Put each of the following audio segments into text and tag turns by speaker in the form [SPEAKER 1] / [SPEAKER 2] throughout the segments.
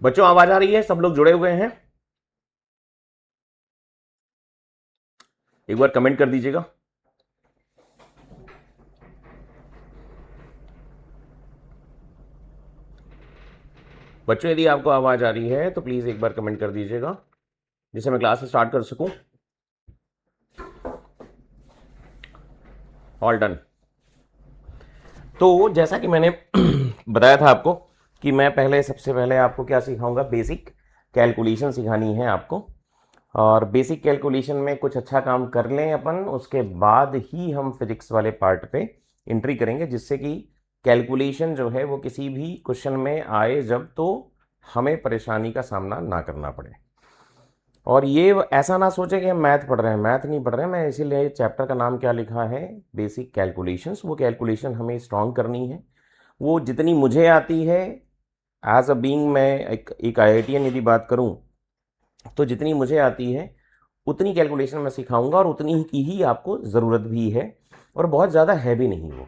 [SPEAKER 1] बच्चों आवाज आ रही है? सब लोग जुड़े हुए हैं? एक बार कमेंट कर दीजिएगा। बच्चों यदि आपको आवाज आ रही है तो प्लीज एक बार कमेंट कर दीजिएगा जिससे मैं क्लास स्टार्ट कर सकूं। All done. तो जैसा कि मैंने बताया था आपको कि मैं सबसे पहले आपको क्या सिखाऊंगा, बेसिक कैलकुलेशन सिखानी है आपको। और बेसिक कैलकुलेशन में कुछ अच्छा काम कर लें अपन, उसके बाद ही हम फिजिक्स वाले पार्ट पे एंट्री करेंगे, जिससे कि कैलकुलेशन जो है वो किसी भी क्वेश्चन में आए जब, तो हमें परेशानी का सामना ना करना पड़े। और ये ऐसा ना सोचे कि हम मैथ पढ़ रहे हैं, मैथ नहीं पढ़ रहे हैं। मैं इसीलिए चैप्टर का नाम क्या लिखा है, बेसिक कैलकुलेशंस। वो कैलकुलेशन हमें स्ट्रॉन्ग करनी है, वो जितनी मुझे आती है एज अ बीइंग, मैं एक IITian यदि बात करूं तो जितनी मुझे आती है उतनी कैलकुलेशन मैं सिखाऊंगा, और उतनी की ही आपको ज़रूरत भी है, और बहुत ज़्यादा है भी नहीं वो।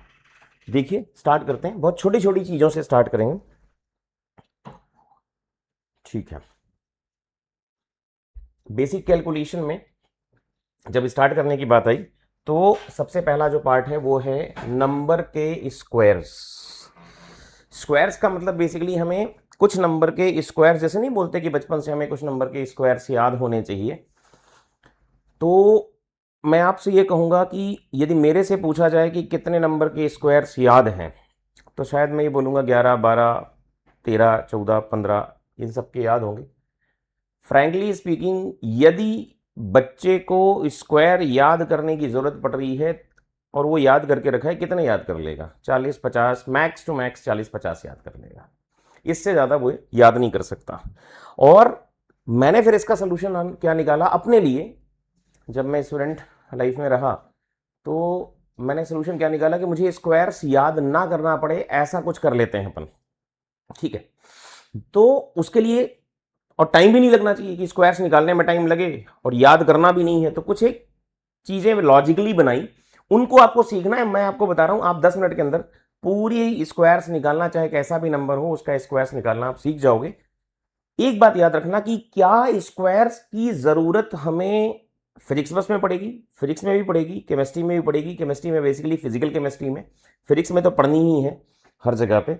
[SPEAKER 1] देखिए स्टार्ट करते हैं, बहुत छोटी छोटी चीज़ों से स्टार्ट करेंगे। ठीक है, बेसिक कैलकुलेशन में जब स्टार्ट करने की बात आई तो सबसे पहला जो पार्ट है वो है नंबर के स्क्वायर्स। स्क्वायर्स का मतलब बेसिकली हमें कुछ नंबर के स्क्वायर्स, जैसे नहीं बोलते कि बचपन से हमें कुछ नंबर के स्क्वायर्स याद होने चाहिए, तो मैं आपसे ये कहूँगा कि यदि मेरे से पूछा जाए कि कितने नंबर के स्क्वायर्स याद हैं, तो शायद मैं ये बोलूँगा 11, 12, 13, 14, 15, इन सब के याद होंगे। फ्रैंकली स्पीकिंग, यदि बच्चे को स्क्वायर याद करने की ज़रूरत पड़ रही है और वो याद करके रखा है, कितने याद कर लेगा? 40, 50, मैक्स टू मैक्स 40, 50 याद कर लेगा। इससे ज़्यादा वो याद नहीं कर सकता। और मैंने फिर इसका सोल्यूशन क्या निकाला अपने लिए, जब मैं स्टूडेंट लाइफ में रहा तो मैंने सोल्यूशन क्या निकाला कि मुझे स्क्वायर्स याद ना करना पड़े, ऐसा कुछ कर लेते हैं अपन। ठीक है, तो उसके लिए, और टाइम भी नहीं लगना चाहिए कि स्क्वायर्स निकालने में टाइम लगे और याद करना भी नहीं है, तो कुछ एक चीजें लॉजिकली बनाई, उनको आपको सीखना है। मैं आपको बता रहा हूं, आप 10 मिनट के अंदर पूरी स्क्वायर्स निकालना, चाहे कैसा भी नंबर हो उसका स्क्वायर्स निकालना आप सीख जाओगे। एक बात याद रखना कि क्या स्क्वायर्स की जरूरत हमें फिजिक्स बस में पड़ेगी, फिजिक्स में भी पड़ेगी, केमिस्ट्री में भी पड़ेगी। केमिस्ट्री में बेसिकली फिजिकल केमिस्ट्री में, फिजिक्स में तो पढ़नी ही है हर जगह पे।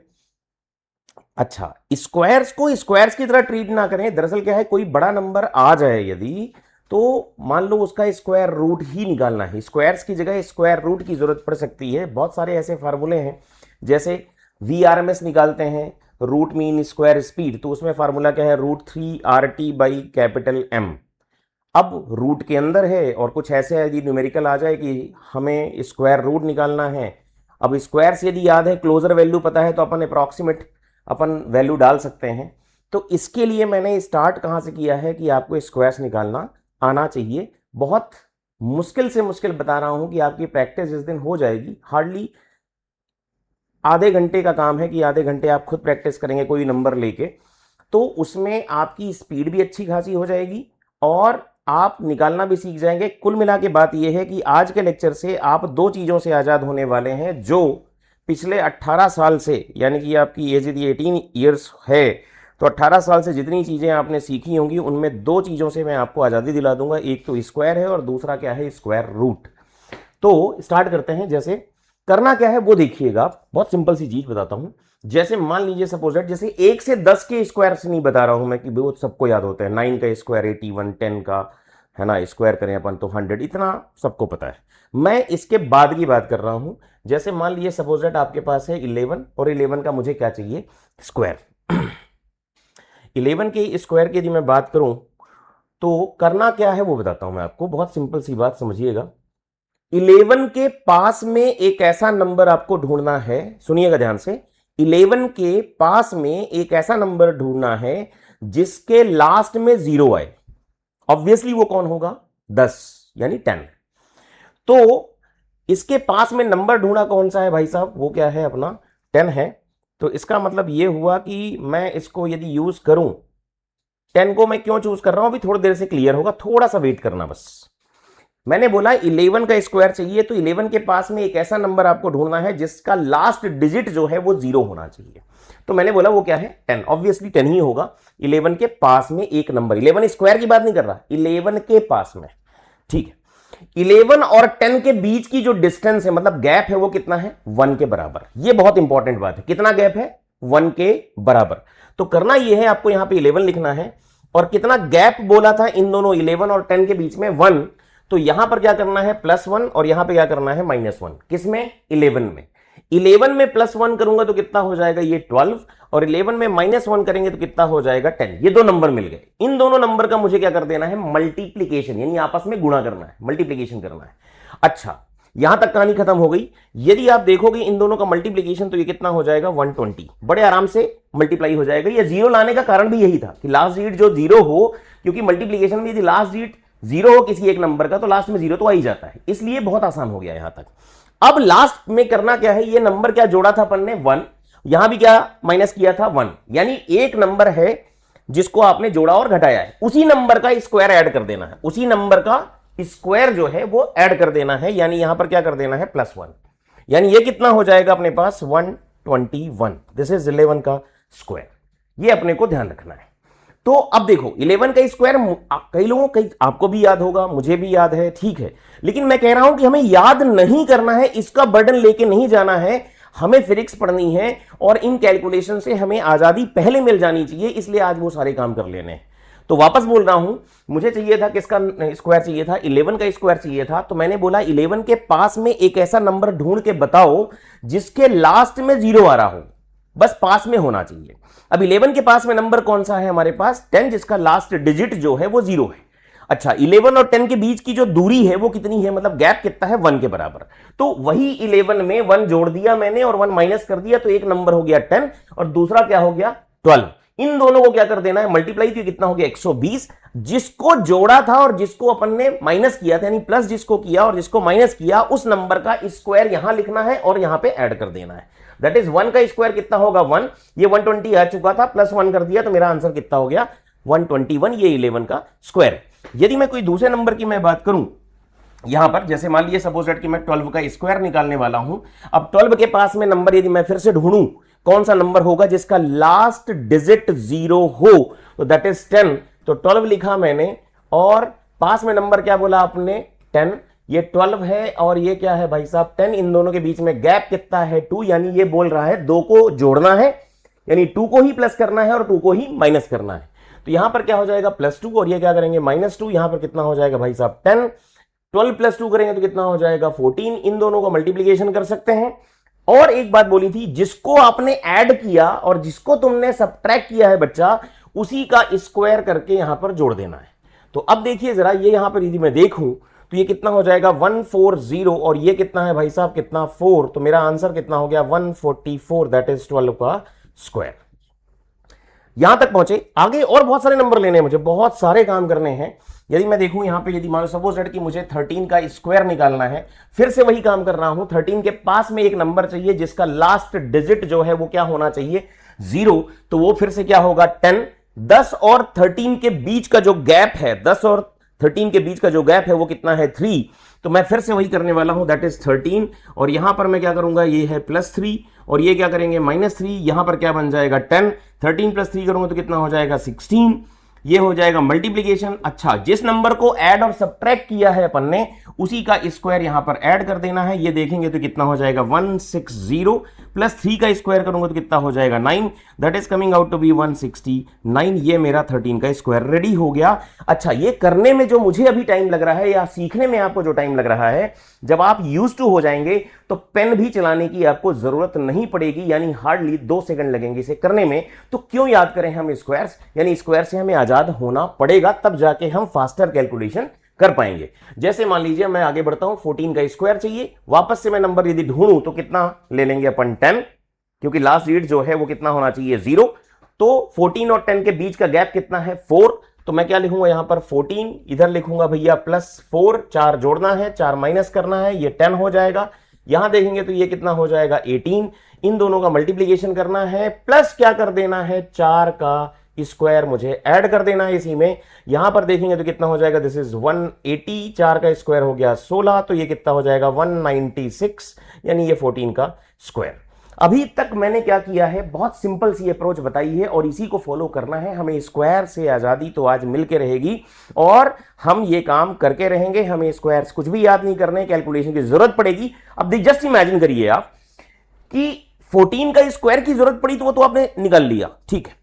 [SPEAKER 1] अच्छा, स्क्वायर्स को स्क्वायर्स की तरह ट्रीट ना करें। दरअसल क्या है, कोई बड़ा नंबर आ जाए यदि, तो मान लो उसका स्क्वायर रूट ही निकालना है, स्क्वायर्स की जगह स्क्वायर रूट की जरूरत पड़ सकती है। बहुत सारे ऐसे फार्मूले हैं, जैसे VRMS निकालते हैं, रूट मीन स्क्वायर स्पीड, तो उसमें फार्मूला क्या है, √3RT/M। अब रूट के अंदर है और कुछ ऐसे यदि न्यूमेरिकल आ जाए कि हमें स्क्वायर रूट निकालना है, अब स्क्वायर्स यदि याद है, क्लोजर वैल्यू पता है, तो अपन अप्रॉक्सीमेट अपन वैल्यू डाल सकते हैं। तो इसके लिए मैंने स्टार्ट कहां से किया है कि आपको स्क्वायर्स निकालना आना चाहिए। बहुत मुश्किल से मुश्किल बता रहा हूं कि आपकी प्रैक्टिस जिस दिन हो जाएगी, हार्डली आधे घंटे का काम है कि आधे घंटे आप खुद प्रैक्टिस करेंगे कोई नंबर लेके, तो उसमें आपकी स्पीड भी अच्छी खासी हो जाएगी और आप निकालना भी सीख जाएंगे। कुल मिला के बात यह है कि आज के लेक्चर से आप दो चीजों से आजाद होने वाले हैं, जो पिछले 18 साल से, यानी कि आपकी एज यदि 18 ईयर्स है तो 18 साल से जितनी चीजें आपने सीखी होंगी उनमें दो चीजों से मैं आपको आजादी दिला दूंगा। एक तो स्क्वायर है और दूसरा क्या है, स्क्वायर रूट। तो स्टार्ट करते हैं। जैसे करना क्या है वो देखिएगा, बहुत सिंपल सी चीज बताता हूं। जैसे मान लीजिए सपोज दैट, जैसे 1 से 10 के स्क्वायर से नहीं बता रहा हूं मैं कि वो सबको याद होता है। 9 का स्क्वायर 81, 10 का है ना स्क्वायर करें अपन तो 100, इतना सबको पता है। मैं इसके बाद की बात कर रहा हूं। जैसे मान लीजिए सपोज दैट आपके पास है 11, और 11 का मुझे क्या चाहिए, स्क्वायर। 11 के स्क्वायर की यदि मैं बात करूं तो करना क्या है वो बताता हूं मैं आपको, बहुत सिंपल सी बात समझिएगा। 11 के पास में एक ऐसा नंबर आपको ढूंढना है, सुनिएगा ध्यान से। 11 के पास में एक ऐसा नंबर ढूंढना है जिसके लास्ट में 0 आए। ऑब्वियसली वो कौन होगा, 10 यानी 10। तो इसके पास में नंबर ढूंढा कौन सा है भाई साहब, वो क्या है, अपना 10 है। तो इसका मतलब ये हुआ कि मैं इसको यदि यूज करूं, 10 को मैं क्यों चूज कर रहा हूं अभी थोड़ी देर से क्लियर होगा, थोड़ा सा वेट करना बस। मैंने बोला 11 का स्क्वायर चाहिए, तो 11 के पास में एक ऐसा नंबर आपको ढूंढना है जिसका लास्ट डिजिट जो है वो 0 होना चाहिए। तो मैंने बोला वो क्या है, 10। ऑब्वियसली 10 ही होगा। 11 के पास में एक नंबर, 11 स्क्वायर की बात नहीं कर रहा, 11 के पास में, ठीक है। 11 और 10 के बीच की जो डिस्टेंस है, मतलब गैप है, वो कितना है, 1 के बराबर। ये बहुत इंपॉर्टेंट बात है, कितना गैप है, 1 के बराबर। तो करना ये है, आपको यहां पे 11 लिखना है, और कितना गैप बोला था इन दोनों 11 और 10 के बीच में, 1। तो यहां पर क्या करना है, +1, और यहां पे क्या करना है, -1। किसमें, 11 में। 11 में +1 करूंगा तो कितना हो जाएगा, ये 12, और 11 में -1 करेंगे तो कितना हो जाएगा, 10। ये दो नंबर मिल गए। इन दोनों नंबर का मुझे क्या कर देना है, मल्टीप्लीकेशन, यानी आपस में गुणा करना है, मल्टीप्लीकेशन करना है। अच्छा, यहां तक कहानी खत्म हो गई। यदि आप देखोगे इन दोनों का मल्टीप्लीकेशन, तो ये कितना हो जाएगा, 120। बड़े आराम से मल्टीप्लाई हो जाएगा। ये 0 लाने का कारण भी यही था कि लास्ट डिजिट जो 0 हो, क्योंकि मल्टीप्लीकेशन में यदि लास्ट डिजिट 0 हो किसी एक नंबर का, तो लास्ट में 0 तो आ ही जाता है, इसलिए बहुत आसान हो गया यहां तक। अब लास्ट में करना क्या है, ये नंबर क्या जोड़ा था अपन ने, 1। यहां भी क्या माइनस किया था, 1। यानी एक नंबर है जिसको आपने जोड़ा और घटाया है, उसी नंबर का स्क्वायर ऐड कर देना है, उसी नंबर का स्क्वायर जो है वो ऐड कर देना है। यानी यहां पर क्या कर देना है, +1। यानी ये कितना हो जाएगा अपने पास, 121। दिस इज 11 का स्क्वायर। ये अपने को ध्यान रखना है। तो अब देखो 11 का स्क्वायर कई लोगों, कई आपको भी याद होगा, मुझे भी याद है, ठीक है। लेकिन मैं कह रहा हूं कि हमें याद नहीं करना है, इसका बर्डन लेके नहीं जाना है, हमें फिजिक्स पढ़नी है, और इन कैलकुलेशन से हमें आजादी पहले मिल जानी चाहिए, इसलिए आज वो सारे काम कर लेने हैं। तो वापस बोल रहा हूं, मुझे चाहिए था, किसका स्क्वायर चाहिए था, 11 का स्क्वायर चाहिए था। तो मैंने बोला 11 के पास में एक ऐसा नंबर ढूंढ के बताओ जिसके लास्ट में 0 आ रहा हो, बस पास में होना चाहिए। अब 11 के पास में नंबर कौन सा है हमारे पास, 10, जिसका लास्ट डिजिट जो है वो 0 है। अच्छा, 11 और 10 के बीच की जो दूरी है वो कितनी है, मतलब गैप कितना है, 1 के बराबर। तो वही 11 में 1 जोड़ दिया मैंने और 1 माइनस कर दिया, तो एक नंबर हो गया 10 और दूसरा क्या हो गया, 12। इन दोनों को क्या कर देना है, मल्टीप्लाई, तो कितना हो गया, 120। जिसको जोड़ा था और जिसको अपन ने माइनस किया था, यानी प्लस जिसको किया और जिसको माइनस किया, उस नंबर का स्क्वायर यहां लिखना है और यहां पे ऐड कर देना है। दैट इज 1 का स्क्वायर कितना होगा, 1। ये 120 आ चुका था, +1 कर दिया, तो मेरा आंसर कितना हो गया, 121। ये 11 का स्क्वायर। यदि मैं कोई दूसरे नंबर की मैं बात करूं, यहां पर जैसे मान लीजिए सपोज दैट कि मैं 12 का स्क्वायर निकालने वाला हूं। अब 12 के पास में नंबर यदि मैं फिर से ढूंढूं, कौन सा नंबर होगा जिसका लास्ट डिजिट 0 हो, तो दैट इज 10। तो 12 लिखा मैंने, और पास में नंबर क्या बोला आपने, 10। ये 12 है और ये क्या है भाई साहब, 10। इन दोनों के बीच में गैप कितना है, 2। यानी ये बोल रहा है 2 को जोड़ना है, यानी 2 को ही प्लस करना है और 2 को ही माइनस करना है। तो यहां पर क्या हो जाएगा, +2, और ये क्या करेंगे, -2। यहां पर कितना हो जाएगा भाई साहब, 10। 12 + 2 करेंगे तो कितना हो जाएगा, 14। इन दोनों को मल्टीप्लीकेशन कर सकते हैं। और एक बात बोली थी, जिसको आपने ऐड किया और जिसको तुमने सब्ट्रैक्ट किया है बच्चा, उसी का स्क्वायर करके यहां पर जोड़ देना है। तो अब देखिए जरा, ये यहां पर यदि मैं देखूं तो ये कितना हो जाएगा, 140, और ये कितना है भाई साहब, कितना, 4। तो मेरा आंसर कितना हो गया, 144। दैट इज 12 का स्क्वायर। यहां तक पहुंचे, आगे और बहुत सारे नंबर लेने हैं मुझे, बहुत सारे काम करने हैं। यदि मैं देखूं यहां पे, यदि मान लो सपोज दैट कि मुझे 13 का स्क्वायर निकालना है, फिर से वही काम कर रहा हूं। 13 के पास में एक नंबर चाहिए जिसका लास्ट डिजिट जो है वो क्या होना चाहिए, 0। तो वो फिर से क्या होगा, 10। 10 और 13 के बीच का जो गैप है, 10 और 13 के बीच का जो गैप है वो कितना है, 3। तो मैं फिर से वही करने वाला हूं, दैट इज 13। और यहां पर मैं क्या करूंगा, ये है +3, और ये क्या करेंगे, -3। यहां पर क्या बन जाएगा, 10। 13 + 3 करूंगा तो कितना हो जाएगा, 16। ये हो जाएगा मल्टीप्लीकेशन। अच्छा, जिस नंबर को ऐड और सब्ट्रैक्ट किया है अपन ने, उसी का स्क्वायर यहां पर ऐड कर देना है। ये देखेंगे तो कितना हो जाएगा, 160 + 3 का स्क्वायर करूंगा तो कितना हो जाएगा, 9। That is coming out to be 169। ये मेरा 13 का स्क्वायर रेडी हो गया। अच्छा, ये करने में जो मुझे अभी टाइम लग रहा है, या सीखने में आपको जो टाइम लग रहा है, जब आप यूज्ड टू हो जाएंगे तो पेन भी चलाने की आपको जरूरत नहीं पड़ेगी, यानी हार्डली 2 सेकंड लगेंगे इसे करने में। तो क्यों याद करें हम स्क्वायर्स, यानी स्क्वायर से हमें आजाद होना पड़ेगा, तब जाके हम फास्टर कैलकुलेशन कर पाएंगे। जैसे मान लीजिए मैं आगे बढ़ता हूं, 14 का स्क्वायर चाहिए। वापस से मैं नंबर यदि ढूंढूं तो कितना ले लेंगे अपन, 10, क्योंकि लास्ट डिजिट जो है वो कितना होना चाहिए, 0। तो 14 और 10 के बीच का गैप कितना है, 4। तो मैं क्या लिखूंगा यहां पर, 14, इधर लिखूंगा भैया +4, 4 जोड़ना है, 4 माइनस करना है, ये 10 हो जाएगा। यहां देखेंगे तो ये कितना हो जाएगा, 18। इन दोनों का मल्टीप्लीकेशन करना है, प्लस क्या कर देना है, 4 का स्क्वायर मुझे ऐड कर देना है इसी में। यहां पर देखेंगे तो कितना हो जाएगा, दिस इज 180, 4 का स्क्वायर हो गया 16, तो ये कितना हो जाएगा 196, यानी ये 14 का स्क्वायर। अभी तक मैंने क्या किया है, बहुत सिंपल सी अप्रोच बताई है और इसी को फॉलो करना है। हमें स्क्वायर से आजादी तो आज मिलके रहेगी और हम ये काम करके रहेंगे। हमें स्क्वायर्स कुछ भी याद नहीं करने, कैलकुलेशन की जरूरत पड़ेगी। अब जस्ट इमेजिन करिए आप कि 14 का स्क्वायर की जरूरत पड़ी तो वो तो आपने निकाल लिया, ठीक है।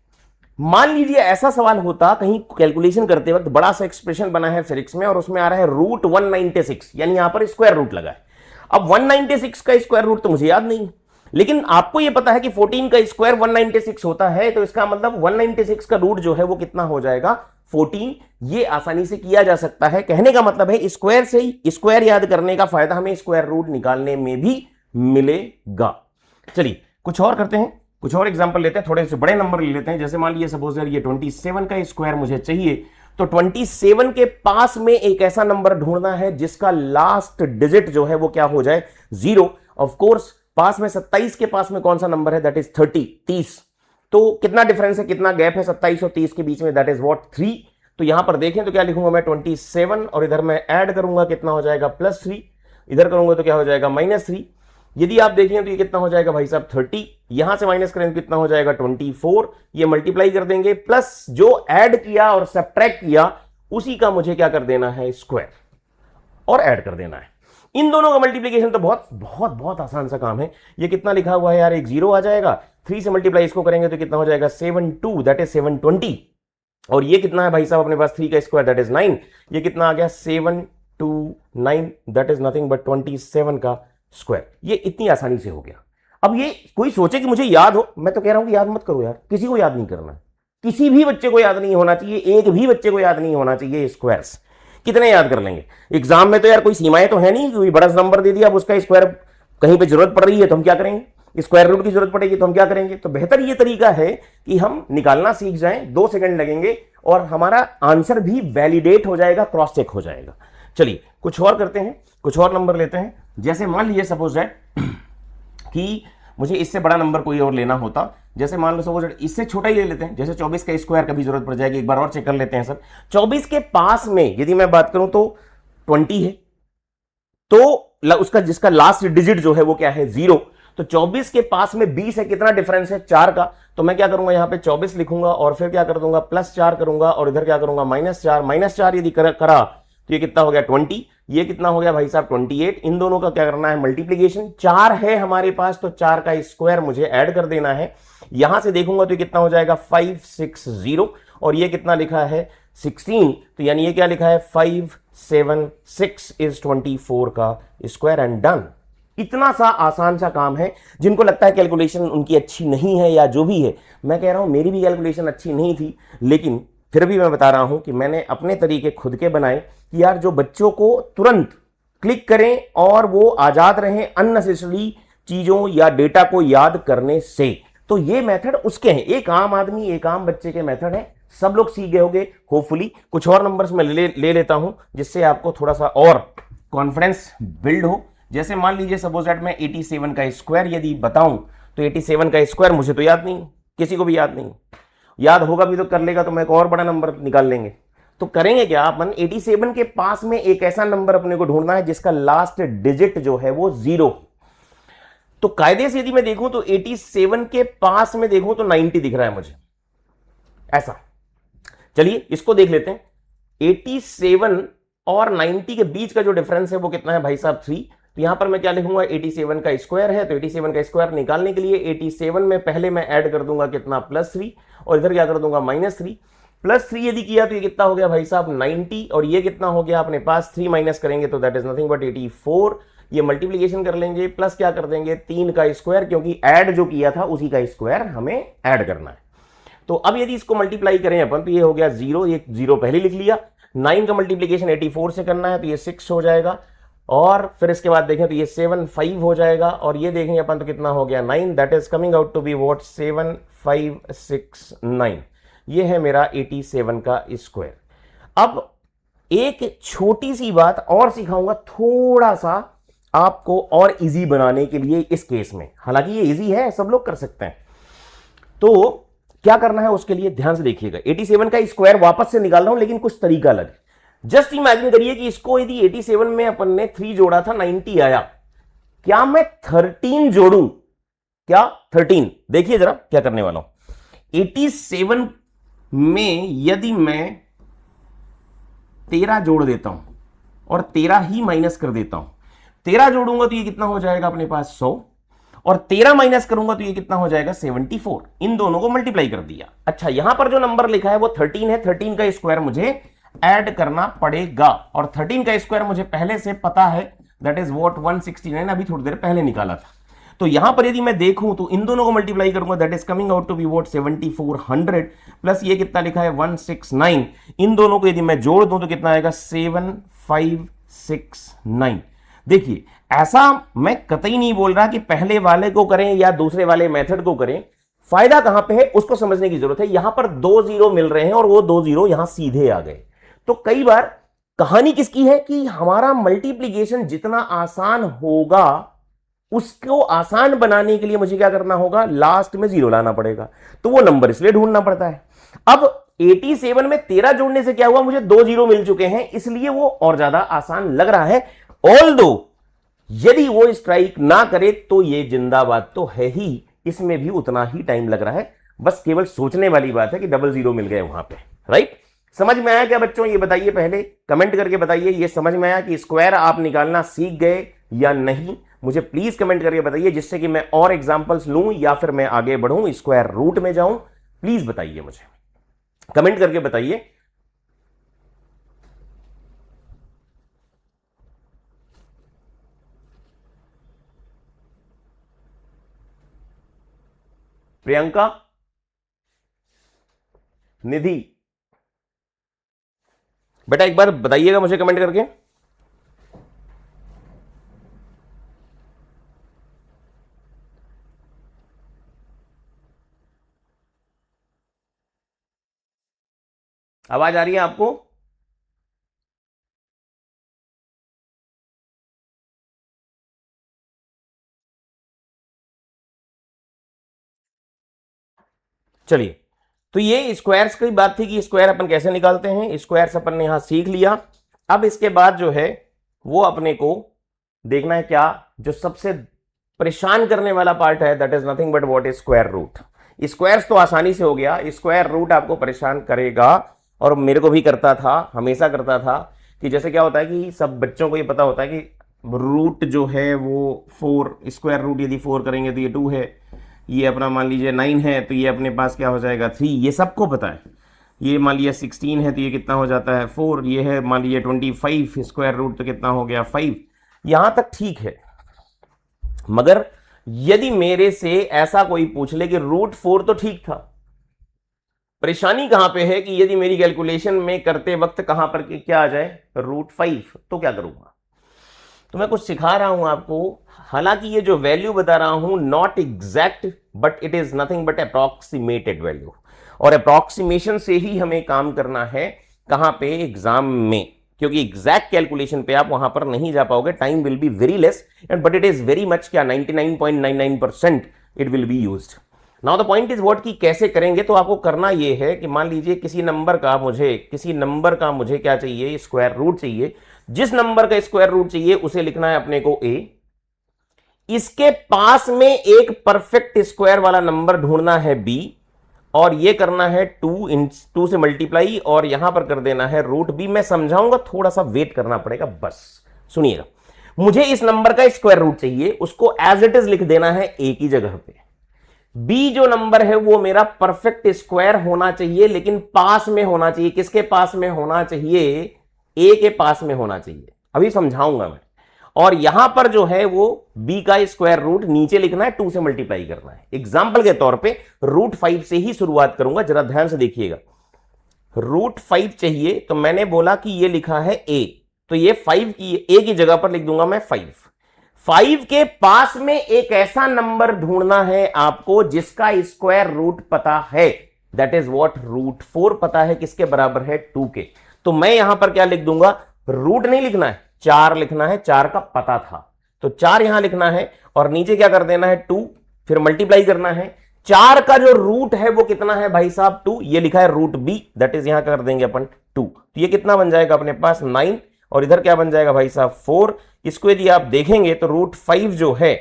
[SPEAKER 1] मान लीजिए ऐसा सवाल होता, कहीं कैलकुलेशन करते वक्त बड़ा सा एक्सप्रेशन बना है फिजिक्स में और उसमें आ रहा है रूट 196, यानी यहां पर स्क्वायर रूट लगा है। अब 196 का स्क्वायर रूट तो मुझे याद नहीं, लेकिन आपको यह पता है कि 14 का स्क्वायर 196 होता है, तो इसका मतलब 196 का रूट जो है वो कितना हो जाएगा 14। ये आसानी से किया जा सकता है। कहने का मतलब है स्क्वायर से ही स्क्वायर याद करने का फायदा हमें स्क्वायर रूट निकालने में भी मिलेगा। चलिए कुछ और करते हैं, कुछ और एग्जांपल लेते हैं, थोड़े से बड़े नंबर ले लेते हैं। जैसे मान लीजिए सपोज यार ये 27 का स्क्वायर मुझे चाहिए, तो 27 के पास में एक ऐसा नंबर ढूंढना है जिसका लास्ट डिजिट जो है वो क्या हो जाए 0। ऑफ कोर्स पास में 27 के पास में कौन सा नंबर है, दैट इज 30। तो कितना डिफरेंस है, कितना गैप है 27 और 30 के बीच में, दैट इज व्हाट 3। तो यहां पर देखें तो क्या लिखूंगा मैं 27 और इधर मैं ऐड करूंगा कितना हो जाएगा +3, इधर करूंगा तो क्या हो जाएगा -3। यदि आप देखें तो ये कितना हो जाएगा भाई साहब 30, यहां से माइनस करें तो कितना हो जाएगा 24। ये मल्टीप्लाई कर देंगे, प्लस जो ऐड किया और सब्ट्रैक्ट किया उसी का मुझे क्या कर देना है स्क्वायर और ऐड कर देना है। इन दोनों का मल्टीप्लीकेशन तो बहुत बहुत बहुत आसान सा काम है। ये कितना लिखा हुआ है यार, एक 0 आ जाएगा, 3 से मल्टीप्लाई इसको करेंगे तो कितना हो जाएगा 72, दैट इज 720। और ये कितना है भाई साहब अपने पास 3 का स्क्वायर दैट इज 9, ये कितना आ गया 729, दैट इज नथिंग बट 27 का स्क्वायर। ये इतनी आसानी से हो गया। अब ये कोई सोचे कि मुझे याद हो, मैं तो कह रहा हूं कि याद मत करो यार, किसी को याद नहीं करना, किसी भी बच्चे को याद नहीं होना चाहिए, एक भी बच्चे को याद नहीं होना चाहिए स्क्वायर्स। कितने याद कर लेंगे एग्जाम में, तो यार कोई सीमाएं तो है नहीं, कोई बड़ा नंबर दे दिया अब उसका स्क्वायर कहीं पे जरूरत पड़ रही है तो हम क्या करेंगे, स्क्वायर रूट की जरूरत पड़ेगी तो हम क्या करेंगे। तो बेहतर ये तरीका है कि हम निकालना सीख जाएं, 2 सेकंड लगेंगे और हमारा आंसर भी वैलिडेट हो जाएगा, क्रॉस चेक हो जाएगा। चलिए कुछ और करते हैं, कुछ और नंबर लेते हैं। जैसे मान लीजिए सपोज दैट कि मुझे इससे बड़ा नंबर कोई और लेना होता, जैसे मान लो सपोज इससे छोटा ही ले लेते हैं, जैसे 24 का स्क्वायर कभी जरूरत पड़ जाएगी, एक बार और चेक कर लेते हैं सर। 24 के पास में यदि मैं बात करूं तो 20 है, तो उसका जिसका लास्ट डिजिट जो है वो क्या है 0। तो 24 के पास में 20 है, कितना डिफरेंस है 4 का। तो मैं क्या करूंगा यहां पे 24 लिखूंगा और फिर क्या कर दूंगा +4 करूंगा और इधर क्या करूंगा -4 यदि करा तो ये कितना हो गया 20, ये कितना हो गया भाई साहब 28। इन दोनों का क्या करना है मल्टीप्लीकेशन, 4 है हमारे पास तो 4 का स्क्वायर मुझे ऐड कर देना है। यहां से देखूंगा तो ये कितना हो जाएगा 560 और ये कितना लिखा है 16, तो यानी ये क्या लिखा है 576 इज 24 का स्क्वायर एंड डन। इतना सा आसान सा काम है। जिनको लगता है कैलकुलेशन उनकी अच्छी नहीं है या जो भी है, मैं कह रहा हूं मेरी भी कैलकुलेशन अच्छी नहीं थी, लेकिन फिर भी मैं बता रहा हूं कि मैंने अपने तरीके खुद के बनाए कि यार जो बच्चों को तुरंत क्लिक करें और वो आजाद रहें अननेसेसरी चीजों या डेटा को याद करने से, तो ये मेथड उसके हैं। एक आम आदमी, एक आम बच्चे के मेथड है, सब लोग सीख गए होंगे होपफुली। कुछ और नंबर्स में ले लेता हूं जिससे आपको थोड़ा सा और कॉन्फिडेंस बिल्ड हो। जैसे मान लीजिए सपोज दैट मैं 87 का स्क्वायर यदि बताऊं तो 87 का स्क्वायर मुझे तो याद नहीं, किसी को भी याद नहीं, याद होगा भी तो कर लेगा तो मैं एक और बड़ा नंबर निकाल लेंगे। तो करेंगे क्या अपन, 87 के पास में एक ऐसा नंबर अपने को ढूंढना है जिसका लास्ट डिजिट जो है वो 0। तो कायदे से यदि मैं देखूं तो 87 के पास में देखूं तो 90 दिख रहा है मुझे ऐसा। चलिए इसको देख लेते हैं, 87 और 90 के बीच का जो डिफरेंस है वो कितना है भाई साहब 3। तो यहां पर मैं क्या लिखूंगा 87 का स्क्वायर है, तो 87 का स्क्वायर निकालने के लिए 87 में पहले मैं ऐड कर दूंगा कितना +3 और इधर क्या कर दूंगा -3। +3 यदि किया तो ये कितना हो गया भाई साहब 90 और ये कितना हो गया अपने पास 3 माइनस करेंगे तो दैट इज नथिंग बट 84। ये मल्टीप्लीकेशन कर लेंगे प्लस क्या कर देंगे 3 का स्क्वायर, क्योंकि ऐड जो किया था उसी का स्क्वायर हमें ऐड करना है। तो अब यदि इसको मल्टीप्लाई करें अपन तो ये हो गया 0, ये 0 पहले लिख लिया। 9 का मल्टीप्लीकेशन 84 से करना है तो ये 6 हो जाएगा और फिर इसके बाद देखें तो ये 7 5 हो जाएगा और ये देखेंगे अपन तो कितना हो गया 9, that is coming out to be what 7569। ये है मेरा 87 का स्क्वायर। अब एक छोटी सी बात और सिखाऊंगा थोड़ा सा आपको और इजी बनाने के लिए इस केस में, हालांकि ये इजी है सब लोग कर सकते हैं। तो क्या करना है उसके लिए ध्यान से देखिएगा। 87 का स्क्वायर वापस से निकाल रहा हूं, लेकिन कुछ तरीका अलग है। जस्ट इमेजिन करिए कि इसको यदि 87 में अपन ने 3 जोड़ा था, 90 आया, क्या मैं 13 जोड़ू? क्या 13? देखिए जरा क्या करने वाला हूं। 87 में यदि मैं 13 जोड़ देता हूं और 13 ही माइनस कर देता हूं, 13 जोड़ूंगा तो ये कितना हो जाएगा अपने पास 100, और 13 माइनस करूंगा तो ये कितना हो जाएगा 74। इन दोनों को मल्टीप्लाई कर दिया। अच्छा, यहां पर जो नंबर लिखा है वो 13 है, 13 का स्क्वायर मुझे ऐड करना पड़ेगा, और 13 का स्क्वायर मुझे पहले से पता है, दैट इज व्हाट 169, अभी थोड़ी देर पहले निकाला था। तो यहां पर यदि मैं देखूं तो इन दोनों को मल्टीप्लाई करूंगा, that is coming out to be what 7400 plus ये कितना लिखा है 169। इन दोनों को यदि मैं जोड़ दूं तो कितना आएगा 7569। देखिए, ऐसा मैं कतई नहीं बोल रहा कि पहले वाले को करें या दूसरे वाले मेथड को करें, फायदा कहां पे है उसको समझने की जरूरत है। यहां पर 2 जीरो मिल रहे हैं और वो 2 जीरो यहां सीधे आ गए। तो कई बार कहानी किसकी है कि हमारा मल्टीप्लीकेशन जितना आसान होगा, उसको आसान बनाने के लिए मुझे क्या करना होगा, लास्ट में जीरो लाना पड़ेगा। तो वो नंबर इसलिए ढूंढना पड़ता है। अब 87 में 13 जोड़ने से क्या हुआ, मुझे 2 जीरो मिल चुके हैं, इसलिए वो और ज्यादा आसान लग रहा है। ऑल्दो यदि वो स्ट्राइक ना करे तो ये जिंदाबाद तो है ही, इसमें भी उतना ही टाइम लग रहा है। बस केवल सोचने वाली बात है कि डबल जीरो मिल गए वहां पे। राइट? समझ में आया क्या बच्चों? ये बताइए, पहले कमेंट करके बताइए, ये समझ में आया कि स्क्वायर आप निकालना सीख गए या नहीं? मुझे प्लीज कमेंट करके बताइए, जिससे कि मैं और एग्जांपल्स लूं या फिर मैं आगे बढ़ूं, स्क्वायर रूट में जाऊं। प्लीज बताइए, मुझे कमेंट करके बताइए। प्रियंका, निधि, बेटा एक बार बताइएगा मुझे कमेंट करके। आवाज आ रही है आपको? चलिए, तो ये स्क्वायर्स की बात थी कि स्क्वायर अपन कैसे निकालते हैं। स्क्वायर्स अपन ने यहां सीख लिया। अब इसके बाद जो है वो अपने को देखना है क्या, जो सबसे परेशान करने वाला पार्ट है, that is nothing but what is square root. Squares तो आसानी से हो गया, स्क्वायर रूट आपको परेशान करेगा, और मेरे को भी करता था, हमेशा करता था। कि जैसे क्या होता है कि सब बच्चों को ये पता होता है कि रूट जो है वो 4, स्क्वायर रूट यदि 4 करेंगे तो ये 2 है, ये अपना मान लीजिए 9 है तो ये अपने पास क्या हो जाएगा 3, ये सबको पता है। ये मान लीजिए 16 है तो ये कितना हो जाता है 4, ये है मान लीजिए 25, स्क्वायर रूट तो कितना हो गया 5। यहां तक ठीक है, मगर यदि मेरे से ऐसा कोई पूछ ले कि रूट 4 तो ठीक था, परेशानी कहां पे है कि यदि मेरी कैलकुलेशन में करते वक्त कहां पर क्या आ जाए रूट 5, तो क्या करूंगा? तो मैं कुछ सिखा रहा हूं आपको। हालांकि ये जो वैल्यू बता रहा हूं not exact, but it is nothing but approximated value, और अप्रॉक्सीमेशन से ही हमें काम करना है कहां पे, एग्जाम में। क्योंकि एग्जैक्ट कैलकुलेशन पे आप वहां पर नहीं जा पाओगे, time will be very less and but it is very much, क्या 99.99% it will be used. Now the point is what, कि कैसे करेंगे। तो आपको करना यह है कि मान लीजिए किसी नंबर का मुझे क्या चाहिए, स्क्वायर रूट चाहिए। जिस नंबर का स्क्वायर रूट चाहिए उसे लिखना है अपने को a, इसके पास में एक परफेक्ट स्क्वायर वाला नंबर ढूंढना है b, और ये करना है 2 से मल्टीप्लाई, और यहां पर कर देना है रूट b। मैं समझाऊंगा, थोड़ा सा वेट करना पड़ेगा, बस सुनिएगा। मुझे इस नंबर का स्क्वायर रूट चाहिए, उसको एज इट इज लिख देना है a की जगह पे। b जो नंबर है वो मेरा परफेक्ट स्क्वायर होना चाहिए, लेकिन पास में होना चाहिए। किसके पास में होना चाहिए? a के पास में होना चाहिए। अभी समझाऊंगा मैं। और यहां पर जो है वो b का स्क्वायर रूट नीचे लिखना है, 2 से मल्टीप्लाई करना है। एग्जाम्पल के तौर पे रूट 5 से ही शुरुआत करूंगा, जरा ध्यान से देखिएगा। रूट 5 चाहिए तो मैंने बोला कि ये लिखा है a, तो ये 5 की a की जगह पर लिख दूंगा मैं 5 के पास में एक ऐसा नंबर ढूंढना है आपको जिसका स्क्वायर रूट पता है, दैट इज व्हाट रूट 4 पता है किसके बराबर है 2 के। तो मैं यहां पर क्या लिख दूंगा, रूट नहीं लिखना है, 4 लिखना है, 4 का पता था तो 4 यहां लिखना है, और नीचे क्या कर देना है 2, फिर मल्टीप्लाई करना है। 4 का जो रूट है वो कितना है भाई साहब 2, ये लिखा है रूट बी, दैट इज यहां कर देंगे अपन 2, तो ये कितना बन जाएगा अपने पास 9, और इधर क्या बन जाएगा भाई साहब 4। इसको यदि आप देखेंगे तो रूट 5 जो है,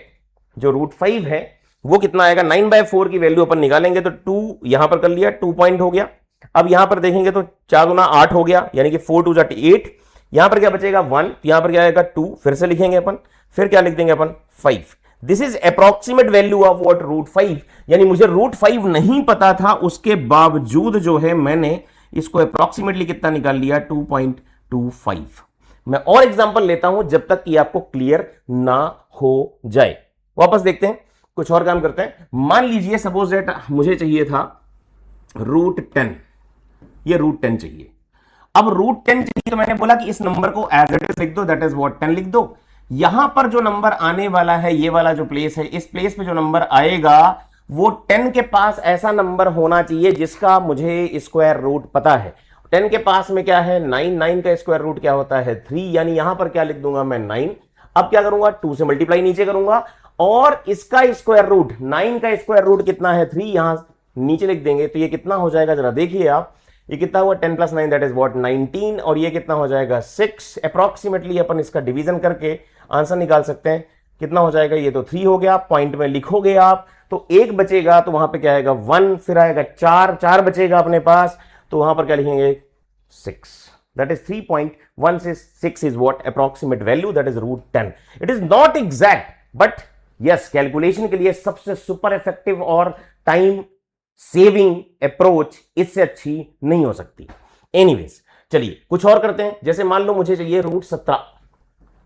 [SPEAKER 1] जो रूट 5 है वो कितना आएगा, 9/4 की वैल्यू अपन निकालेंगे तो 2 यहां पर कर लिया, 2 पॉइंट हो गया। अब यहां पर देखेंगे तो 4 गुना 8 हो गया, यानी कि 4 2 8, यहां पर क्या बचेगा 1, यहां पर क्या आएगा 2, फिर से लिखेंगे अपन, फिर क्या लिख देंगे अपन 5। This is approximate value of what root 5, यानी मुझे रूट 5 नहीं पता था, उसके बावजूद जो है मैंने इसको अप्रोक्सीमेटली कितना निकाल लिया 2.25। मैं और एग्जांपल लेता हूं जब तक कि आपको क्लियर ना हो जाए। वापस देखते हैं, कुछ और काम करते हैं। मान लीजिए सपोज दैट मुझे चाहिए था रूट 10, ये रूट 10 चाहिए। अब रूट 10 चाहिए तो मैंने बोला कि इस नंबर को एज इट इज लिख दो, दैट इज व्हाट 10 लिख दो। यहां पर जो नंबर आने वाला है, ये वाला जो प्लेस है, इस प्लेस पे जो नंबर आएगा वो 10 के पास ऐसा नंबर होना चाहिए जिसका मुझे स्क्वायर रूट पता है। 10 के पास में क्या है 9, 9 का स्क्वायर रूट क्या होता है 3, यानी यहां पर क्या लिख दूंगा मैं 9। अब क्या करूंगा 2 से मल्टीप्लाई नीचे करूंगा, और इसका स्क्वायर रूट 9 का स्क्वायर रूट कितना है 3, यहां नीचे लिख देंगे तो ये कितना हो जाएगा जरा देखिए आप, ये कितना हुआ 10 + 9 दैट इज व्हाट 19, और ये कितना हो जाएगा 6। अप्रोक्सीमेटली अपन इसका डिवीजन करके आंसर निकाल सकते हैं, कितना हो जाएगा, ये तो 3 हो गया, पॉइंट में लिखोगे आप तो 1 बचेगा, तो वहां पे क्या आएगा 1, फिर आएगा 4, 4 बचेगा अपने पास, तो वहां पर क्या लिखेंगे 6, that is 3.166 is what approximate value, that is root 10. It is not exact, but yes, calculation के लिए सबसे सुपर इफेक्टिव और टाइम सेविंग अप्रोच इससे अच्छी नहीं हो सकती। एनीवेज चलिए कुछ और करते हैं, जैसे मान लो मुझे चाहिए रूट 17,